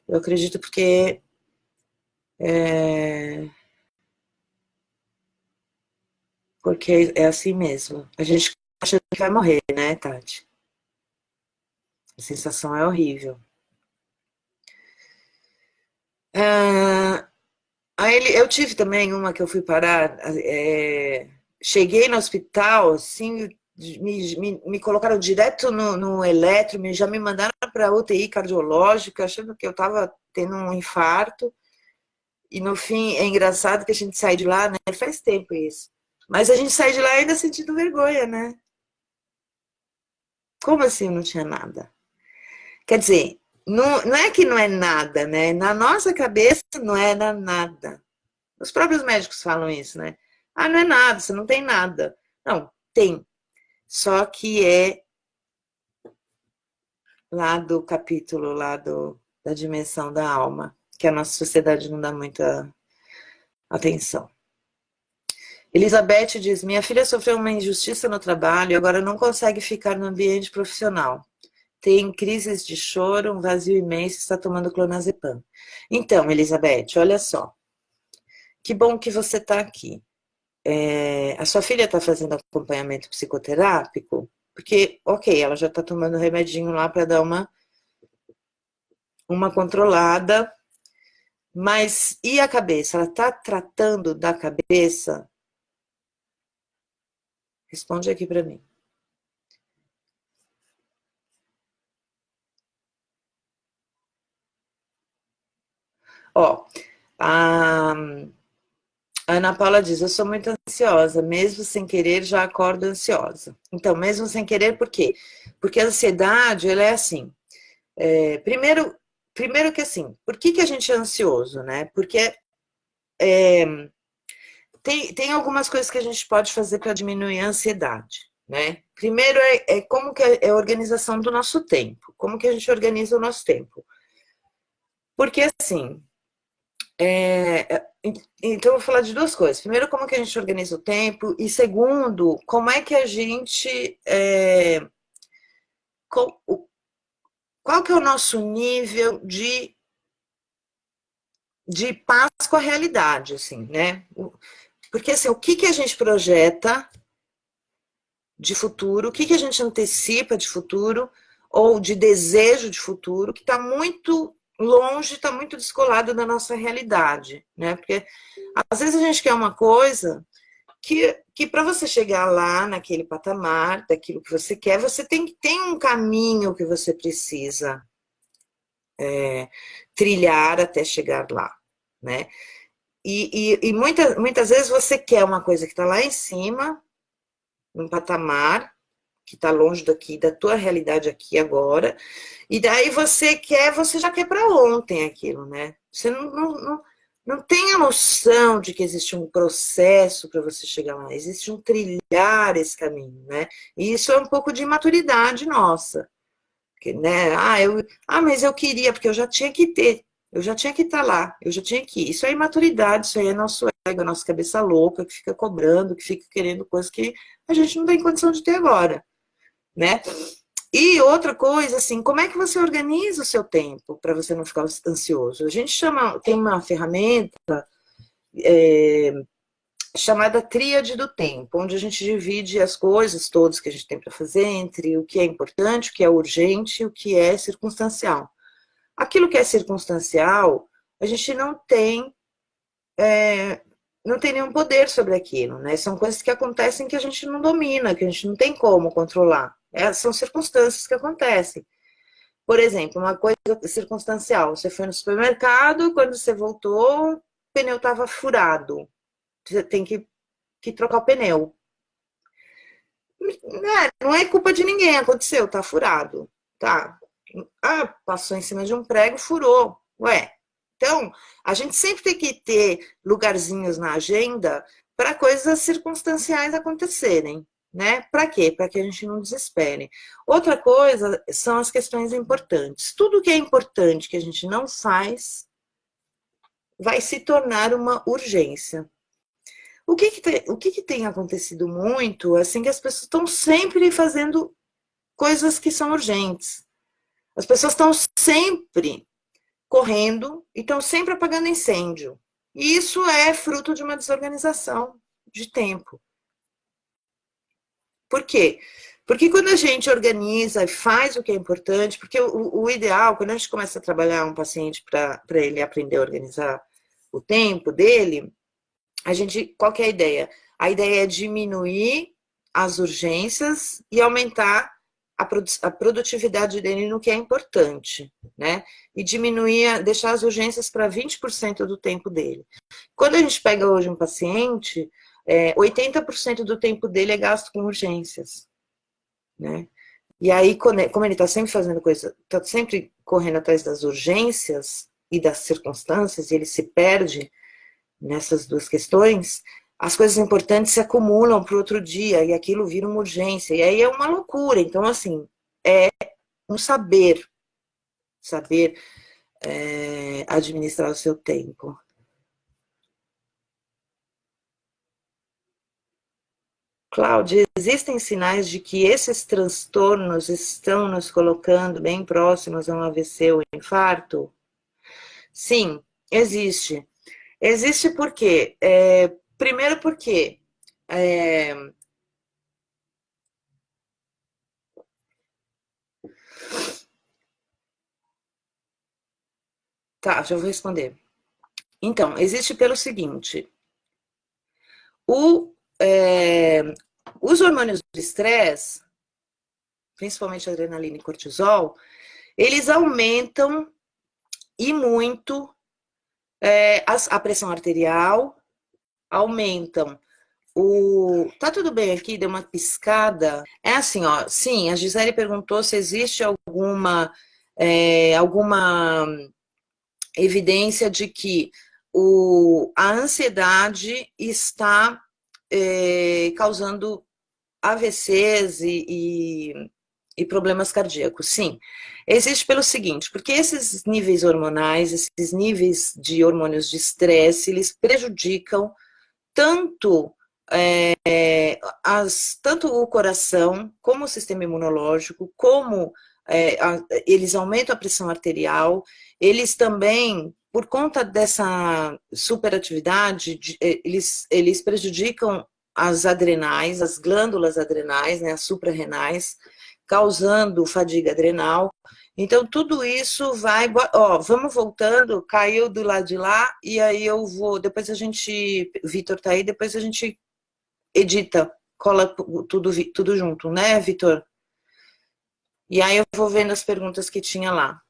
Eu acredito porque porque é assim mesmo. A gente acha que vai morrer, né, Tati? A sensação é horrível. Ah, eu tive também uma que eu fui parar. Cheguei no hospital, assim, me colocaram direto no eletro, já me mandaram para UTI cardiológica, achando que eu estava tendo um infarto. E no fim, é engraçado que a gente sai de lá, né? Faz tempo isso. Mas a gente sai de lá ainda sentindo vergonha, né? Como assim não tinha nada? Quer dizer, não é que não é nada, né? Na nossa cabeça não era nada. Os próprios médicos falam isso, né? Ah, não é nada, você não tem nada. Não, tem. Só que lá do capítulo da dimensão da alma, que a nossa sociedade não dá muita atenção. Elizabeth diz, minha filha sofreu uma injustiça no trabalho e agora não consegue ficar no ambiente profissional. Tem crises de choro, um vazio imenso, está tomando clonazepam. Então, Elizabeth, olha só. Que bom que você está aqui. A sua filha está fazendo acompanhamento psicoterápico? Porque, ok, ela já está tomando remedinho lá para dar uma controlada, mas e a cabeça? Ela está tratando da cabeça? Responde aqui para mim. Ó, a Ana Paula diz, eu sou muito ansiosa, mesmo sem querer já acordo ansiosa. Então, mesmo sem querer, por quê? Porque a ansiedade, ela é assim, primeiro que assim, por que a gente é ansioso, né? Porque tem algumas coisas que a gente pode fazer para diminuir a ansiedade, né? Primeiro como que é a organização do nosso tempo, como que a gente organiza o nosso tempo. Porque assim, então eu vou falar de duas coisas. Primeiro, como que a gente organiza o tempo, e segundo, como é que a gente qual que é o nosso nível de paz com a realidade, assim, né? Porque assim, o que a gente projeta de futuro, o que a gente antecipa de futuro, ou de desejo de futuro, que está muito longe, está muito descolado da nossa realidade, né? Porque às vezes a gente quer uma coisa que para você chegar lá naquele patamar, daquilo que você quer, você tem um caminho que você precisa trilhar até chegar lá, né? E muitas vezes você quer uma coisa que está lá em cima, num patamar, que está longe daqui, da tua realidade aqui agora, e daí você já quer para ontem aquilo, né? Você não tem a noção de que existe um processo para você chegar lá, existe um trilhar esse caminho, né? E isso é um pouco de imaturidade nossa, porque, né? Mas eu queria, porque eu já tinha que ter, eu já tinha que estar lá, eu já tinha que ir. Isso é imaturidade, isso aí é nosso ego, a nossa cabeça louca, que fica cobrando, que fica querendo coisas que a gente não tem condição de ter agora, né? E outra coisa, assim, como é que você organiza o seu tempo para você não ficar ansioso? A gente tem uma ferramenta chamada tríade do tempo, onde a gente divide as coisas todas que a gente tem para fazer entre o que é importante, o que é urgente e o que é circunstancial. Aquilo que é circunstancial, a gente não tem nenhum poder sobre aquilo, né? São coisas que acontecem que a gente não domina, que a gente não tem como controlar. São circunstâncias que acontecem. Por exemplo, uma coisa circunstancial, você foi no supermercado, quando você voltou, o pneu estava furado. Você tem que trocar o pneu. Não é culpa de ninguém, aconteceu, tá furado. Tá. Passou em cima de um prego, furou. Ué, então, a gente sempre tem que ter lugarzinhos na agenda para coisas circunstanciais acontecerem, né? Para quê? Para que a gente não desespere. Outra coisa são as questões importantes. Tudo que é importante que a gente não faz vai se tornar uma urgência. O que tem acontecido muito, assim, que as pessoas estão sempre fazendo coisas que são urgentes. As pessoas estão sempre correndo e estão sempre apagando incêndio. E isso é fruto de uma desorganização de tempo. Por quê? Porque quando a gente organiza e faz o que é importante, porque o ideal, quando a gente começa a trabalhar um paciente para ele aprender a organizar o tempo dele, qual que é a ideia? A ideia é diminuir as urgências e aumentar a produtividade dele no que é importante, né? E deixar as urgências para 20% do tempo dele. Quando a gente pega hoje um paciente, 80% do tempo dele é gasto com urgências, né? E aí, como ele está sempre fazendo coisa, está sempre correndo atrás das urgências e das circunstâncias, e ele se perde nessas duas questões, as coisas importantes se acumulam para o outro dia, e aquilo vira uma urgência, e aí é uma loucura. Então, assim, um saber administrar o seu tempo. Cláudia, existem sinais de que esses transtornos estão nos colocando bem próximos a um AVC ou infarto? Sim, existe. Existe por quê? Primeiro porque tá, já vou responder. Então, existe pelo seguinte, o, é, os hormônios do estresse, principalmente adrenalina e cortisol, eles aumentam e muito a pressão arterial, aumentam Tá tudo bem aqui? Deu uma piscada. É assim, ó. Sim, a Gisele perguntou se existe alguma evidência de que a ansiedade está causando AVCs e problemas cardíacos. Sim, existe pelo seguinte, porque esses níveis hormonais, esses níveis de hormônios de estresse, eles prejudicam tanto tanto o coração, como o sistema imunológico, como eles aumentam a pressão arterial, eles também, por conta dessa superatividade, eles prejudicam as adrenais, as glândulas adrenais, né, as suprarrenais, causando fadiga adrenal. Então, tudo isso vai. Ó, vamos voltando, caiu do lado de lá, e aí eu vou. Depois a gente. Vitor tá aí, depois a gente edita, cola tudo junto, né, Vitor? E aí eu vou vendo as perguntas que tinha lá.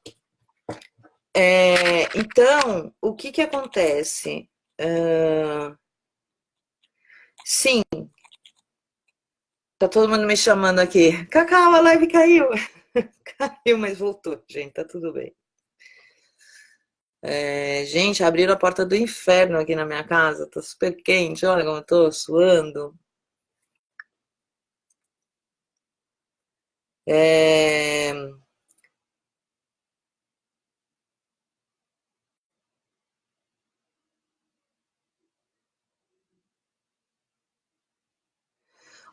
Então, o que que acontece? Sim, tá todo mundo me chamando aqui. Cacau, a live caiu. Caiu, mas voltou, gente, tá tudo bem. Gente, abriram a porta do inferno aqui na minha casa, tá super quente, olha como eu tô suando.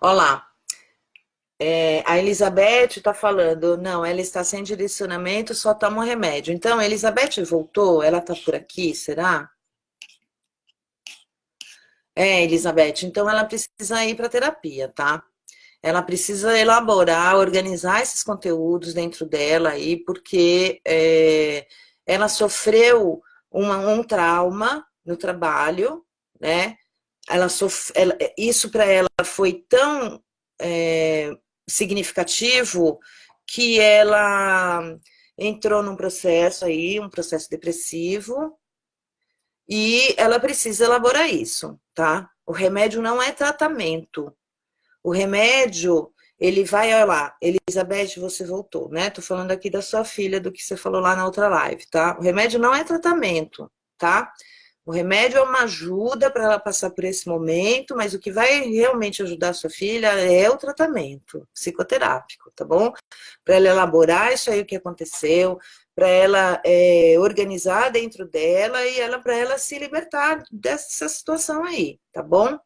Olá, a Elizabeth está falando, não, ela está sem direcionamento, só toma um remédio. Então, a Elizabeth voltou, ela está por aqui, será? Elizabeth, então ela precisa ir para terapia, tá? Ela precisa elaborar, organizar esses conteúdos dentro dela aí, porque ela sofreu um trauma no trabalho, né? Isso para ela foi tão significativo que ela entrou num processo aí, um processo depressivo, e ela precisa elaborar isso, tá? O remédio não é tratamento. O remédio, ele vai, olha lá, Elizabeth, você voltou, né? Tô falando aqui da sua filha, do que você falou lá na outra live, tá? O remédio não é tratamento, tá? O remédio é uma ajuda para ela passar por esse momento, mas o que vai realmente ajudar a sua filha é o tratamento psicoterápico, tá bom? Para ela elaborar isso aí o que aconteceu, para ela organizar dentro dela e para ela se libertar dessa situação aí, tá bom?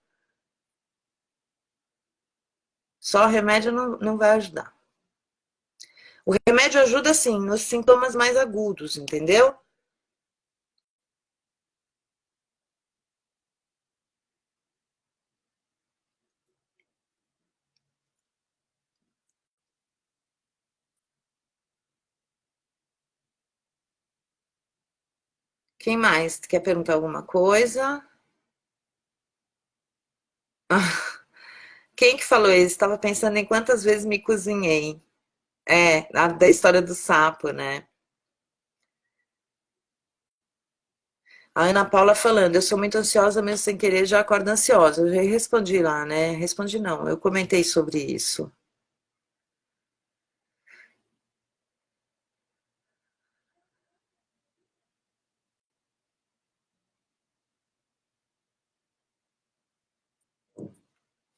Só remédio não vai ajudar. O remédio ajuda, sim, nos sintomas mais agudos, entendeu? Quem mais? Quer perguntar alguma coisa? Quem que falou isso? Estava pensando em quantas vezes me cozinhei. Da história do sapo, né? A Ana Paula falando, eu sou muito ansiosa, mesmo sem querer, já acordo ansiosa. Eu já respondi lá, né? Respondi não, eu comentei sobre isso.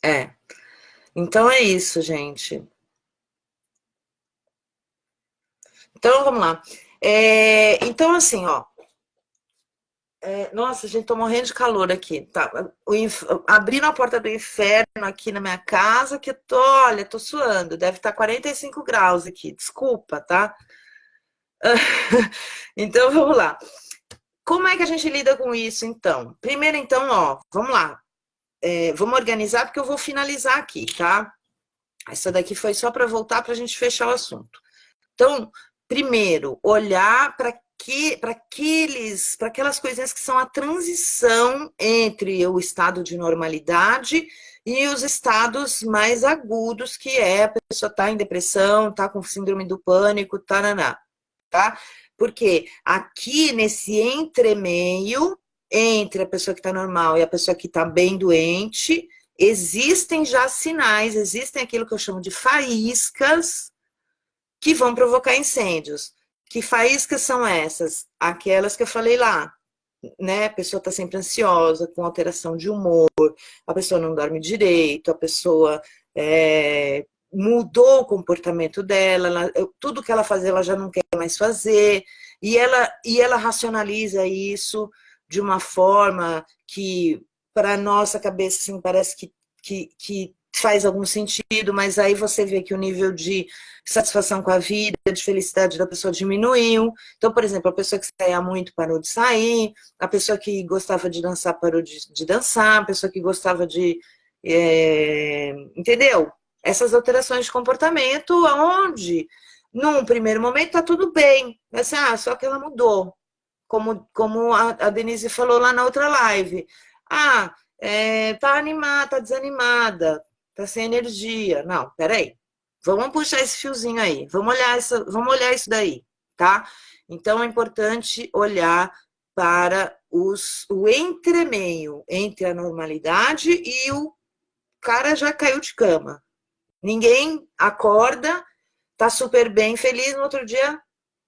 É. Então é isso, gente. Então, vamos lá. Então, assim, ó. Nossa, gente, tô morrendo de calor aqui. Tá, abrindo a porta do inferno aqui na minha casa, que eu tô, olha, tô suando. Deve estar 45 graus aqui. Desculpa, tá? Então, vamos lá. Como é que a gente lida com isso, então? Primeiro, então, ó, vamos lá. Vamos organizar, porque eu vou finalizar aqui, tá? Essa daqui foi só para voltar para a gente fechar o assunto. Então, primeiro, olhar para aquelas coisinhas que são a transição entre o estado de normalidade e os estados mais agudos, que é a pessoa está em depressão, está com síndrome do pânico, taraná, tá? Porque aqui nesse entremeio, entre a pessoa que está normal e a pessoa que está bem doente, existem já sinais, existem aquilo que eu chamo de faíscas que vão provocar incêndios. Que faíscas são essas? Aquelas que eu falei lá, né? A pessoa está sempre ansiosa, com alteração de humor, a pessoa não dorme direito, a pessoa mudou o comportamento dela, tudo que ela fazia ela já não quer mais fazer, e ela racionaliza isso de uma forma que, para a nossa cabeça, assim, parece que faz algum sentido, mas aí você vê que o nível de satisfação com a vida, de felicidade da pessoa diminuiu. Então, por exemplo, a pessoa que saía muito parou de sair, a pessoa que gostava de dançar parou de dançar, a pessoa que gostava de... entendeu? Essas alterações de comportamento, onde, num primeiro momento, está tudo bem, mas só que ela mudou. Como a Denise falou lá na outra live. Tá animada, tá desanimada, tá sem energia. Não, peraí. Vamos puxar esse fiozinho aí. Vamos olhar isso daí, tá? Então é importante olhar para o entremeio entre a normalidade e o cara já caiu de cama. Ninguém acorda, tá super bem, feliz, no outro dia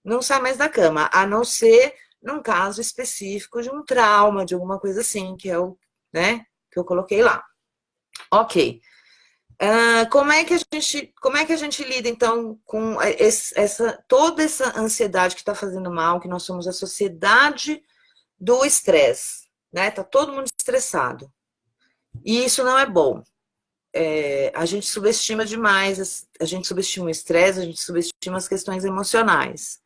não sai mais da cama, a não ser num caso específico de um trauma, de alguma coisa assim, que é o, né, que eu coloquei lá. Ok. Como é que a gente lida, então, com toda essa ansiedade que está fazendo mal, que nós somos a sociedade do estresse, né? Tá todo mundo estressado. E isso não é bom. A gente subestima demais, a gente subestima o estresse, a gente subestima as questões emocionais.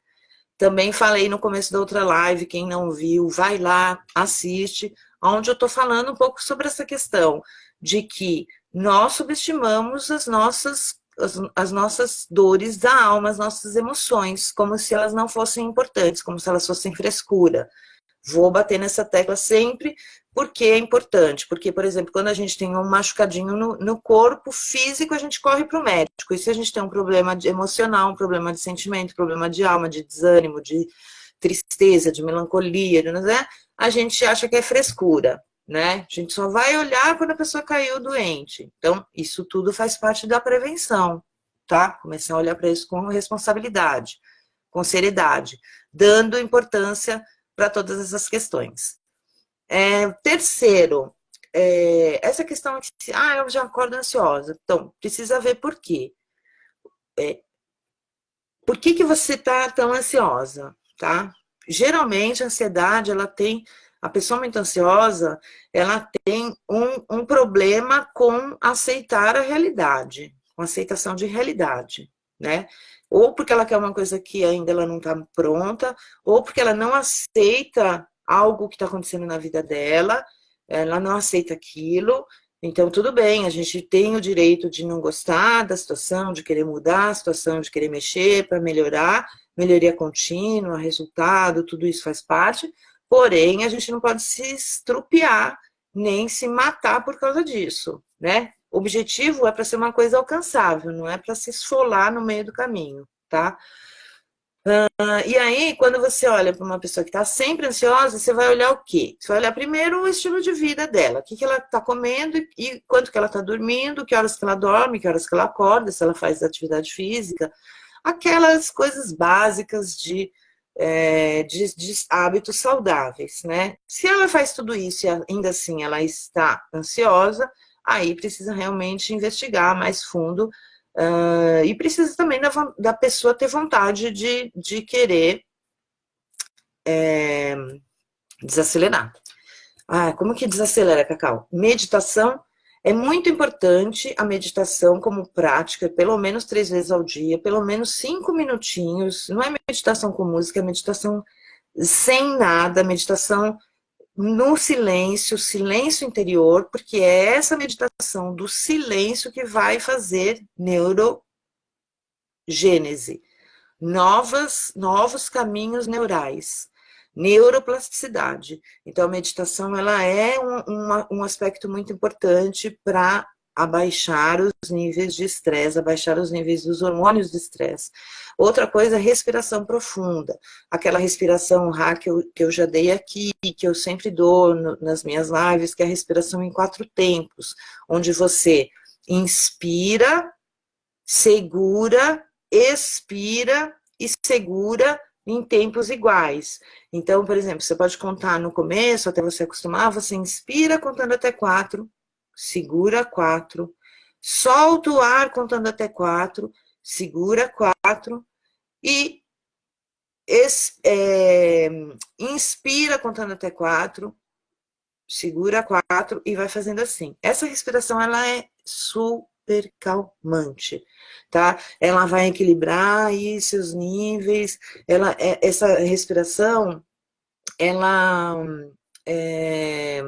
Também falei no começo da outra live, quem não viu, vai lá, assiste, onde eu estou falando um pouco sobre essa questão de que nós subestimamos as nossas dores da alma, as nossas emoções, como se elas não fossem importantes, como se elas fossem frescura. Vou bater nessa tecla sempre, porque é importante. Porque, por exemplo, quando a gente tem um machucadinho no corpo físico, a gente corre para o médico. E se a gente tem um problema emocional, um problema de sentimento, um problema de alma, de desânimo, de tristeza, de melancolia, né, a gente acha que é frescura, né? A gente só vai olhar quando a pessoa caiu doente. Então, isso tudo faz parte da prevenção, tá? Começar a olhar para isso com responsabilidade, com seriedade, dando importância para todas essas questões. Terceiro, essa questão de eu já acordo ansiosa. Então, precisa ver por quê. Por que você está tão ansiosa, tá? Geralmente, a ansiedade, a pessoa muito ansiosa, ela tem um problema com aceitar a realidade, com aceitação de realidade, né? Ou porque ela quer uma coisa que ainda ela não está pronta, ou porque ela não aceita algo que está acontecendo na vida dela, ela não aceita aquilo. Então, tudo bem, a gente tem o direito de não gostar da situação, de querer mudar a situação, de querer mexer para melhorar, melhoria contínua, resultado, tudo isso faz parte, porém, a gente não pode se estrupiar, nem se matar por causa disso, né? O objetivo é para ser uma coisa alcançável, não é para se esfolar no meio do caminho, tá? E aí, quando você olha para uma pessoa que está sempre ansiosa, você vai olhar o quê? Você vai olhar primeiro o estilo de vida dela, o que ela está comendo e quanto que ela está dormindo, que horas que ela dorme, que horas que ela acorda, se ela faz atividade física, aquelas coisas básicas de hábitos saudáveis, né? Se ela faz tudo isso e ainda assim ela está ansiosa, aí precisa realmente investigar mais fundo E precisa também da pessoa ter vontade de querer desacelerar. Como que desacelera, Cacau? Meditação. É muito importante a meditação como prática, pelo menos 3 vezes ao dia, pelo menos 5 minutinhos. Não é meditação com música, é meditação sem nada, meditação no silêncio, silêncio interior, porque é essa meditação do silêncio que vai fazer neurogênese, novos caminhos neurais, neuroplasticidade. Então, a meditação ela é um aspecto muito importante para abaixar os níveis de estresse, abaixar os níveis dos hormônios de estresse. Outra coisa é respiração profunda, aquela respiração Rá que eu já dei aqui, que eu sempre dou nas minhas lives, que é a respiração em 4 tempos, onde você inspira, segura, expira e segura em tempos iguais. Então, por exemplo, você pode contar no começo, até você acostumar, você inspira contando até 4, segura 4, solta o ar contando até 4, segura 4 e inspira contando até 4, segura 4 e vai fazendo assim. Essa respiração, ela é super calmante, tá? Ela vai equilibrar aí seus níveis, essa respiração, é,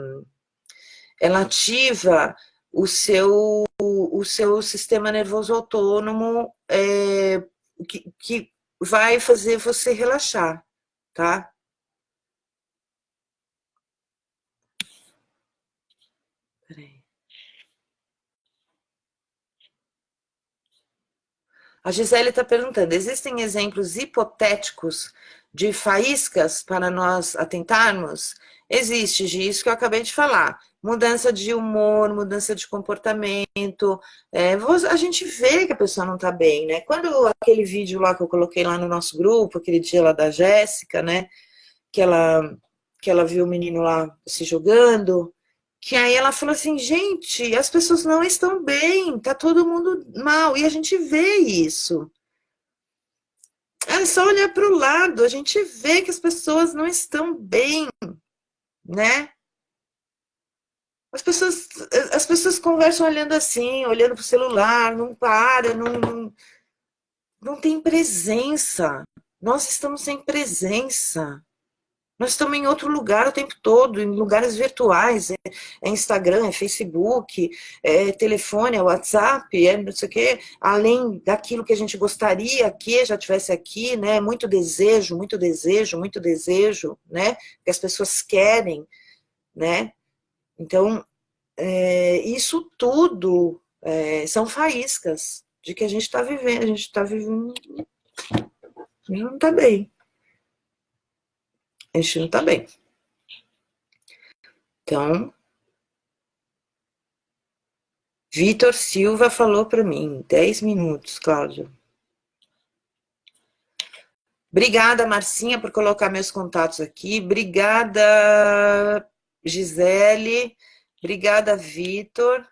ela ativa o seu sistema nervoso autônomo, que vai fazer você relaxar, tá? Peraí. A Gisele está perguntando: existem exemplos hipotéticos de faíscas para nós atentarmos? Existe, Gis, que eu acabei de falar. Mudança de humor, mudança de comportamento. A gente vê que a pessoa não está bem, né? Quando aquele vídeo lá que eu coloquei lá no nosso grupo, aquele dia lá da Jéssica, né? Que ela viu o menino lá se jogando, que aí ela falou assim, gente, as pessoas não estão bem, tá todo mundo mal, e a gente vê isso. É só olhar para o lado, a gente vê que as pessoas não estão bem, né? As pessoas conversam olhando assim, olhando para o celular, não para, não tem presença. Nós estamos sem presença. Nós estamos em outro lugar o tempo todo, em lugares virtuais, Instagram, é Facebook, é telefone, é WhatsApp, é não sei o quê, além daquilo que a gente gostaria que já tivesse aqui, né? Muito desejo, muito desejo, muito desejo, né? Que as pessoas querem, né? Então, isso tudo são faíscas de que a gente está vivendo, a gente está vivendo, não está bem, a gente não está bem. Então, Vitor Silva falou para mim, 10 minutos, Cláudia. Obrigada, Marcinha, por colocar meus contatos aqui. Obrigada, Gisele. Obrigada, Vitor.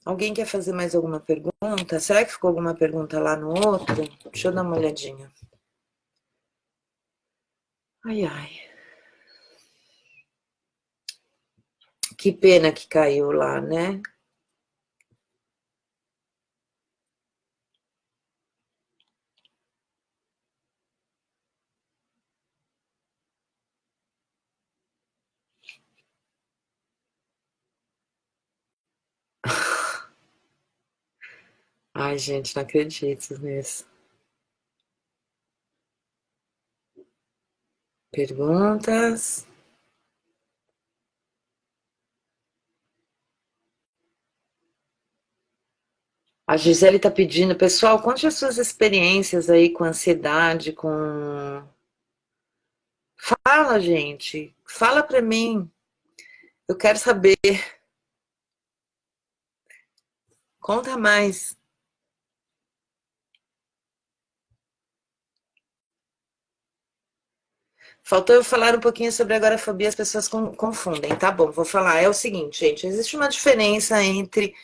Alguém quer fazer mais alguma pergunta? Será que ficou alguma pergunta lá no outro? Deixa eu dar uma olhadinha. Ai, ai. Que pena que caiu lá, né? Ai, gente, não acredito nisso. Perguntas? A Gisele está pedindo, pessoal, conte as suas experiências aí com ansiedade, com... Fala, gente, fala para mim. Eu quero saber. Conta mais. Faltou eu falar um pouquinho sobre agorafobia, as pessoas confundem. Tá bom, vou falar. É o seguinte, gente, existe uma diferença entre...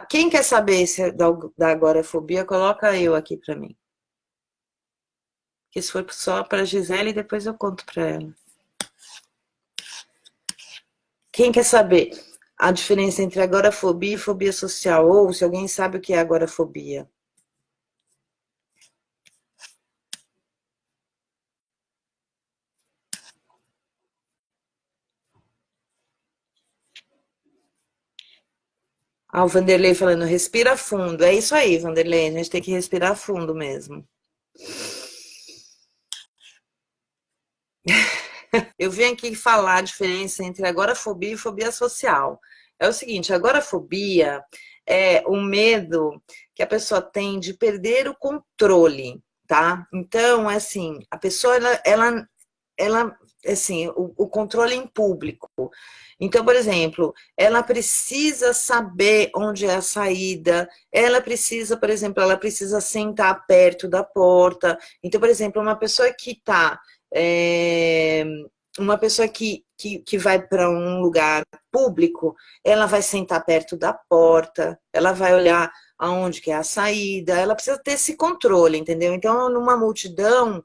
Quem quer saber se é da agorafobia, coloca eu aqui para mim. Que isso foi só para a Gisele e depois eu conto para ela. Quem quer saber a diferença entre agorafobia e fobia social? Ou se alguém sabe o que é agorafobia? O Vanderlei falando, respira fundo. É isso aí, Vanderlei, a gente tem que respirar fundo mesmo. Eu vim aqui falar a diferença entre agorafobia e fobia social. É o seguinte, agorafobia é o medo que a pessoa tem de perder o controle, tá? Então, assim, a pessoa, ela assim, o controle em público. Então, por exemplo, ela precisa saber onde é a saída, ela precisa, por exemplo, ela precisa sentar perto da porta. Então, por exemplo, uma pessoa que está uma pessoa que vai para um lugar público, ela vai sentar perto da porta, ela vai olhar aonde que é a saída, ela precisa ter esse controle, entendeu? Então, numa multidão,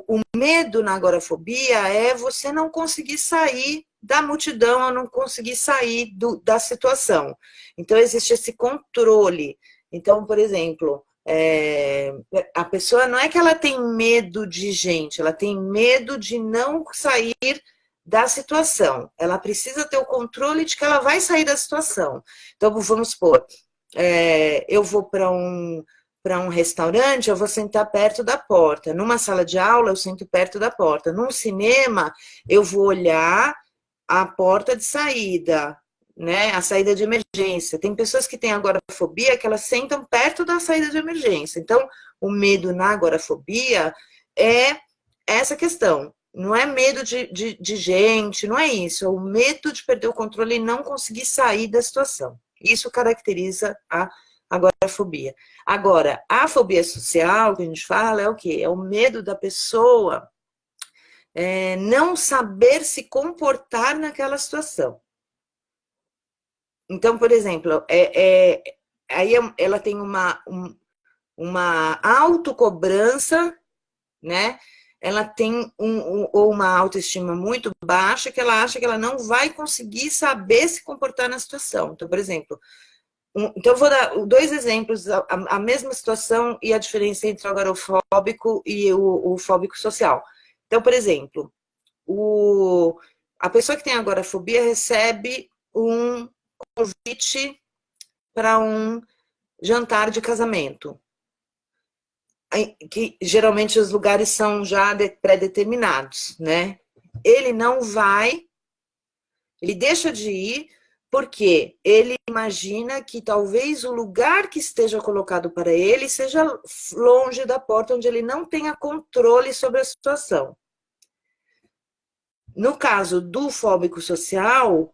o medo na agorafobia é você não conseguir sair da multidão, ou não conseguir sair da situação. Então, existe esse controle. Então, por exemplo, a pessoa não é que ela tem medo de gente, ela tem medo de não sair da situação. Ela precisa ter o controle de que ela vai sair da situação. Então, vamos supor, eu vou para um restaurante, eu vou sentar perto da porta. Numa sala de aula, eu sento perto da porta. Num cinema, eu vou olhar a porta de saída, né? A saída de emergência. Tem pessoas que têm agorafobia que elas sentam perto da saída de emergência. Então, o medo na agorafobia é essa questão. Não é medo de gente, não é isso. É o medo de perder o controle e não conseguir sair da situação. Isso caracteriza a agorafobia. Agora, a fobia social, que a gente fala, é o quê? É o medo da pessoa não saber se comportar naquela situação. Então, por exemplo, aí ela tem uma autocobrança, né? Ela tem ou uma autoestima muito baixa, que ela acha que ela não vai conseguir saber se comportar na situação. Então, por exemplo, então eu vou dar dois exemplos, a mesma situação e a diferença entre o agorafóbico e o fóbico social. Então, por exemplo, a pessoa que tem agorafobia recebe um convite para um jantar de casamento, que geralmente os lugares são já pré-determinados, né? Ele não vai, ele deixa de ir porque ele imagina que talvez o lugar que esteja colocado para ele seja longe da porta, onde ele não tenha controle sobre a situação. No caso do fóbico social,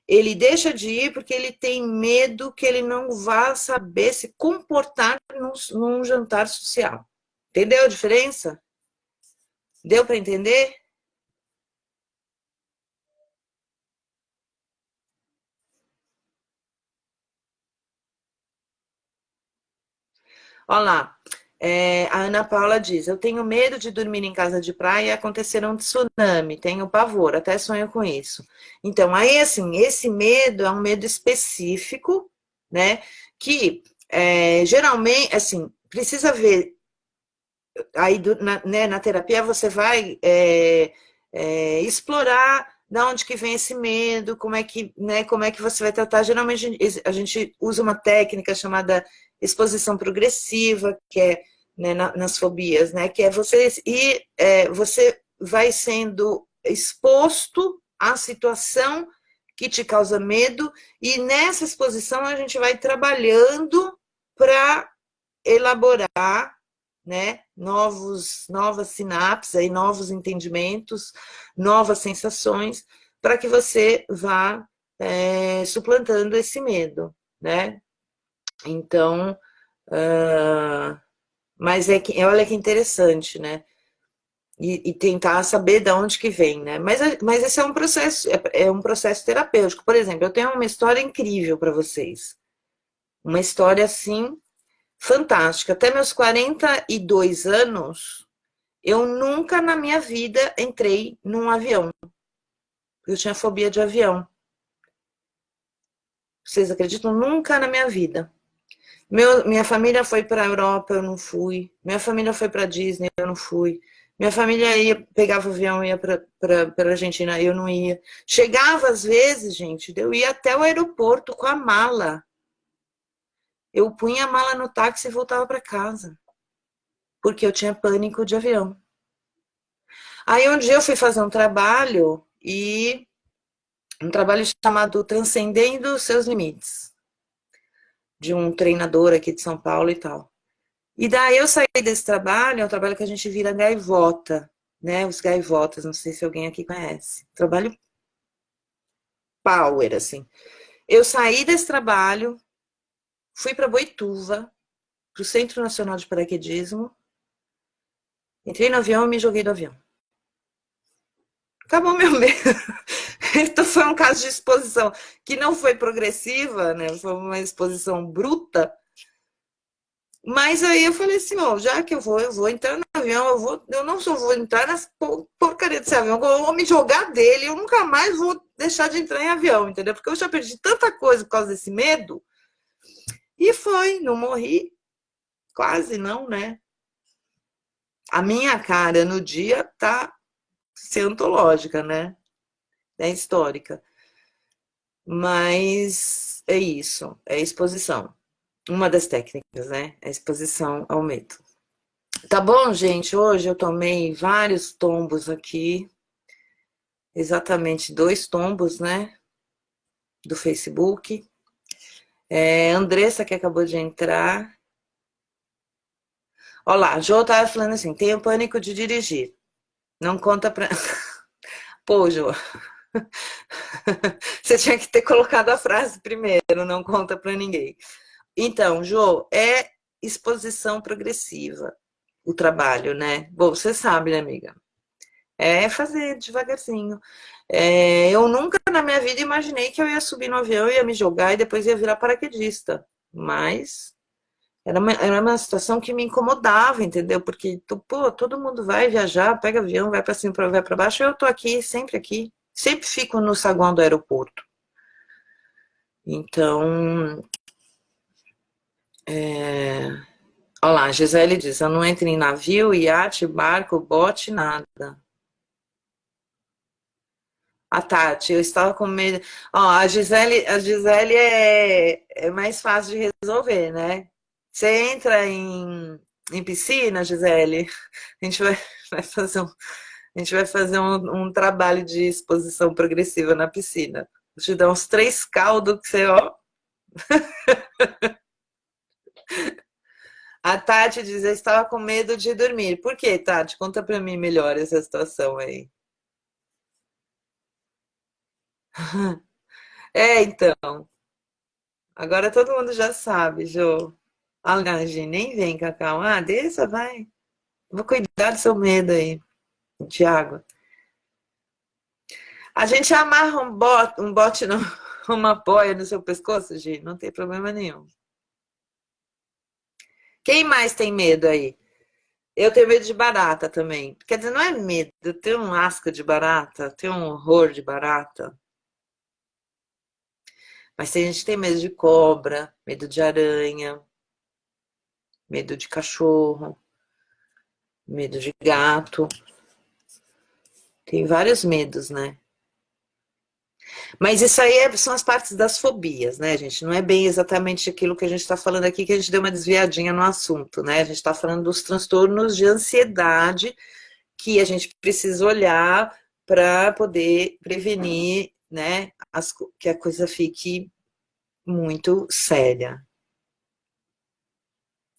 ele deixa de ir porque ele tem medo que ele não vá saber se comportar num jantar social. Entendeu a diferença? Deu para entender? Olha lá, a Ana Paula diz, eu tenho medo de dormir em casa de praia e acontecer um tsunami, tenho pavor, até sonho com isso. Então, aí, assim, esse medo é um medo específico, né, que geralmente, assim, precisa ver, aí na terapia você vai explorar da onde que vem esse medo, como é que você vai tratar. Geralmente a gente usa uma técnica chamada exposição progressiva, que é nas fobias, né, que é você vai sendo exposto à situação que te causa medo, e nessa exposição a gente vai trabalhando para elaborar, né, novas sinapses, aí, novos entendimentos, novas sensações, para que você vá suplantando esse medo, né? Então, mas olha que interessante, né? e tentar saber de onde que vem, né? Mas esse é um processo terapêutico. Por exemplo, eu tenho uma história incrível para vocês. Uma história, assim, fantástica. Até meus 42 anos, eu nunca na minha vida entrei num avião. Eu tinha fobia de avião. Vocês acreditam? Nunca na minha vida. Minha família foi para a Europa, eu não fui. Minha família foi para Disney, eu não fui. Minha família pegava o avião e ia para a Argentina, eu não ia. Chegava às vezes, gente, eu ia até o aeroporto com a mala. Eu punha a mala no táxi e voltava para casa, porque eu tinha pânico de avião. Aí um dia eu fui fazer um trabalho chamado Transcendendo os Seus Limites, de um treinador aqui de São Paulo e tal. E daí eu saí desse trabalho, é um trabalho que a gente vira gaivota, né? Os gaivotas, não sei se alguém aqui conhece. Trabalho power, assim. Eu saí desse trabalho, fui para Boituva, para o Centro Nacional de Paraquedismo, entrei no avião e me joguei do avião. Acabou meu medo. Então foi um caso de exposição que não foi progressiva, né? Foi uma exposição bruta. Mas aí eu falei assim, ó, já que eu vou entrar no avião, eu não só vou entrar nessa porcaria desse avião, eu vou me jogar dele, eu nunca mais vou deixar de entrar em avião, entendeu? Porque eu já perdi tanta coisa por causa desse medo. E foi, não morri, quase não, né? A minha cara no dia tá cientológica, né? É histórica. Mas é isso, é exposição. Uma das técnicas, né? É exposição ao medo. Tá bom, gente? Hoje eu tomei vários tombos aqui. Exatamente 2 tombos, né? Do Facebook. Andressa, que acabou de entrar. Olá, a Jo tava falando assim: tenho pânico de dirigir. Não conta pra. Pô, Jo. Você tinha que ter colocado a frase primeiro, não conta pra ninguém. Então, Jo, é exposição progressiva o trabalho, né? Bom, você sabe, né, amiga? É fazer devagarzinho. Eu nunca na minha vida imaginei que eu ia subir no avião, ia me jogar e depois ia virar paraquedista. Mas era uma situação que me incomodava, entendeu? Porque, pô, todo mundo vai viajar, pega avião, vai para cima, vai para baixo, eu tô aqui, sempre aqui. Sempre fico no saguão do aeroporto. Então, olha lá, a Gisele diz, eu não entro em navio, iate, barco, bote, nada. A Tati, eu estava com medo. Ó, a Gisele é mais fácil de resolver, né? Você entra em piscina, Gisele, a gente vai fazer um trabalho de exposição progressiva na piscina. Vou te dar uns 3 caldos que você, ó. A Tati diz, eu estava com medo de dormir. Por quê, Tati? Conta pra mim melhor essa situação aí. Então, agora todo mundo já sabe, Jô. Ah, Gi, nem vem, Cacau. Ah, desça, vai. Vou cuidar do seu medo aí, Tiago. A gente amarra um bote, não, uma boia no seu pescoço, Gi, não tem problema nenhum. Quem mais tem medo aí? Eu tenho medo de barata também. Quer dizer, não é medo, eu tenho um asco de barata, tenho um horror de barata. Mas tem gente que tem medo de cobra, medo de aranha, medo de cachorro, medo de gato. Tem vários medos, né? Mas isso aí são as partes das fobias, né, gente? Não é bem exatamente aquilo que a gente está falando aqui, que a gente deu uma desviadinha no assunto, né? A gente está falando dos transtornos de ansiedade que a gente precisa olhar para poder prevenir, né, que a coisa fique muito séria.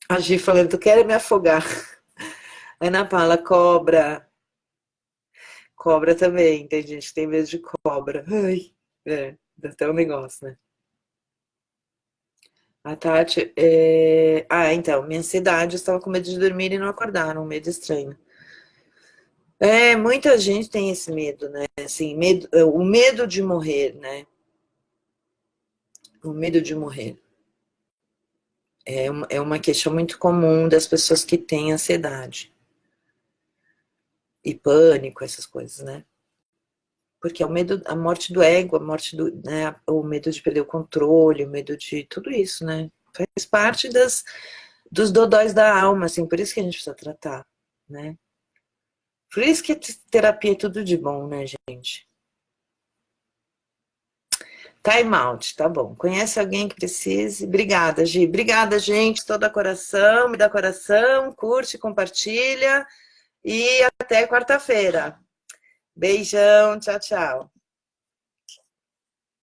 A Gi falando, tu quer me afogar. Ana Paula, cobra. Cobra também, tem gente que tem medo de cobra. Ai, dá até um negócio, né? A Tati, então, minha ansiedade, eu estava com medo de dormir e não acordar, um medo estranho. Muita gente tem esse medo, né? Assim, o medo de morrer, né? O medo de morrer. É uma questão muito comum das pessoas que têm ansiedade e pânico, essas coisas, né? Porque é o medo, a morte do ego, a morte do, né? O medo de perder o controle, o medo de tudo isso, né? Faz parte dos dodóis da alma, assim, por isso que a gente precisa tratar, né? Por isso que terapia é tudo de bom, né, gente? Time out, tá bom. Conhece alguém que precise? Obrigada, Gi. Obrigada, gente. Toda coração, me dá coração, curte, compartilha e até quarta-feira. Beijão, tchau, tchau.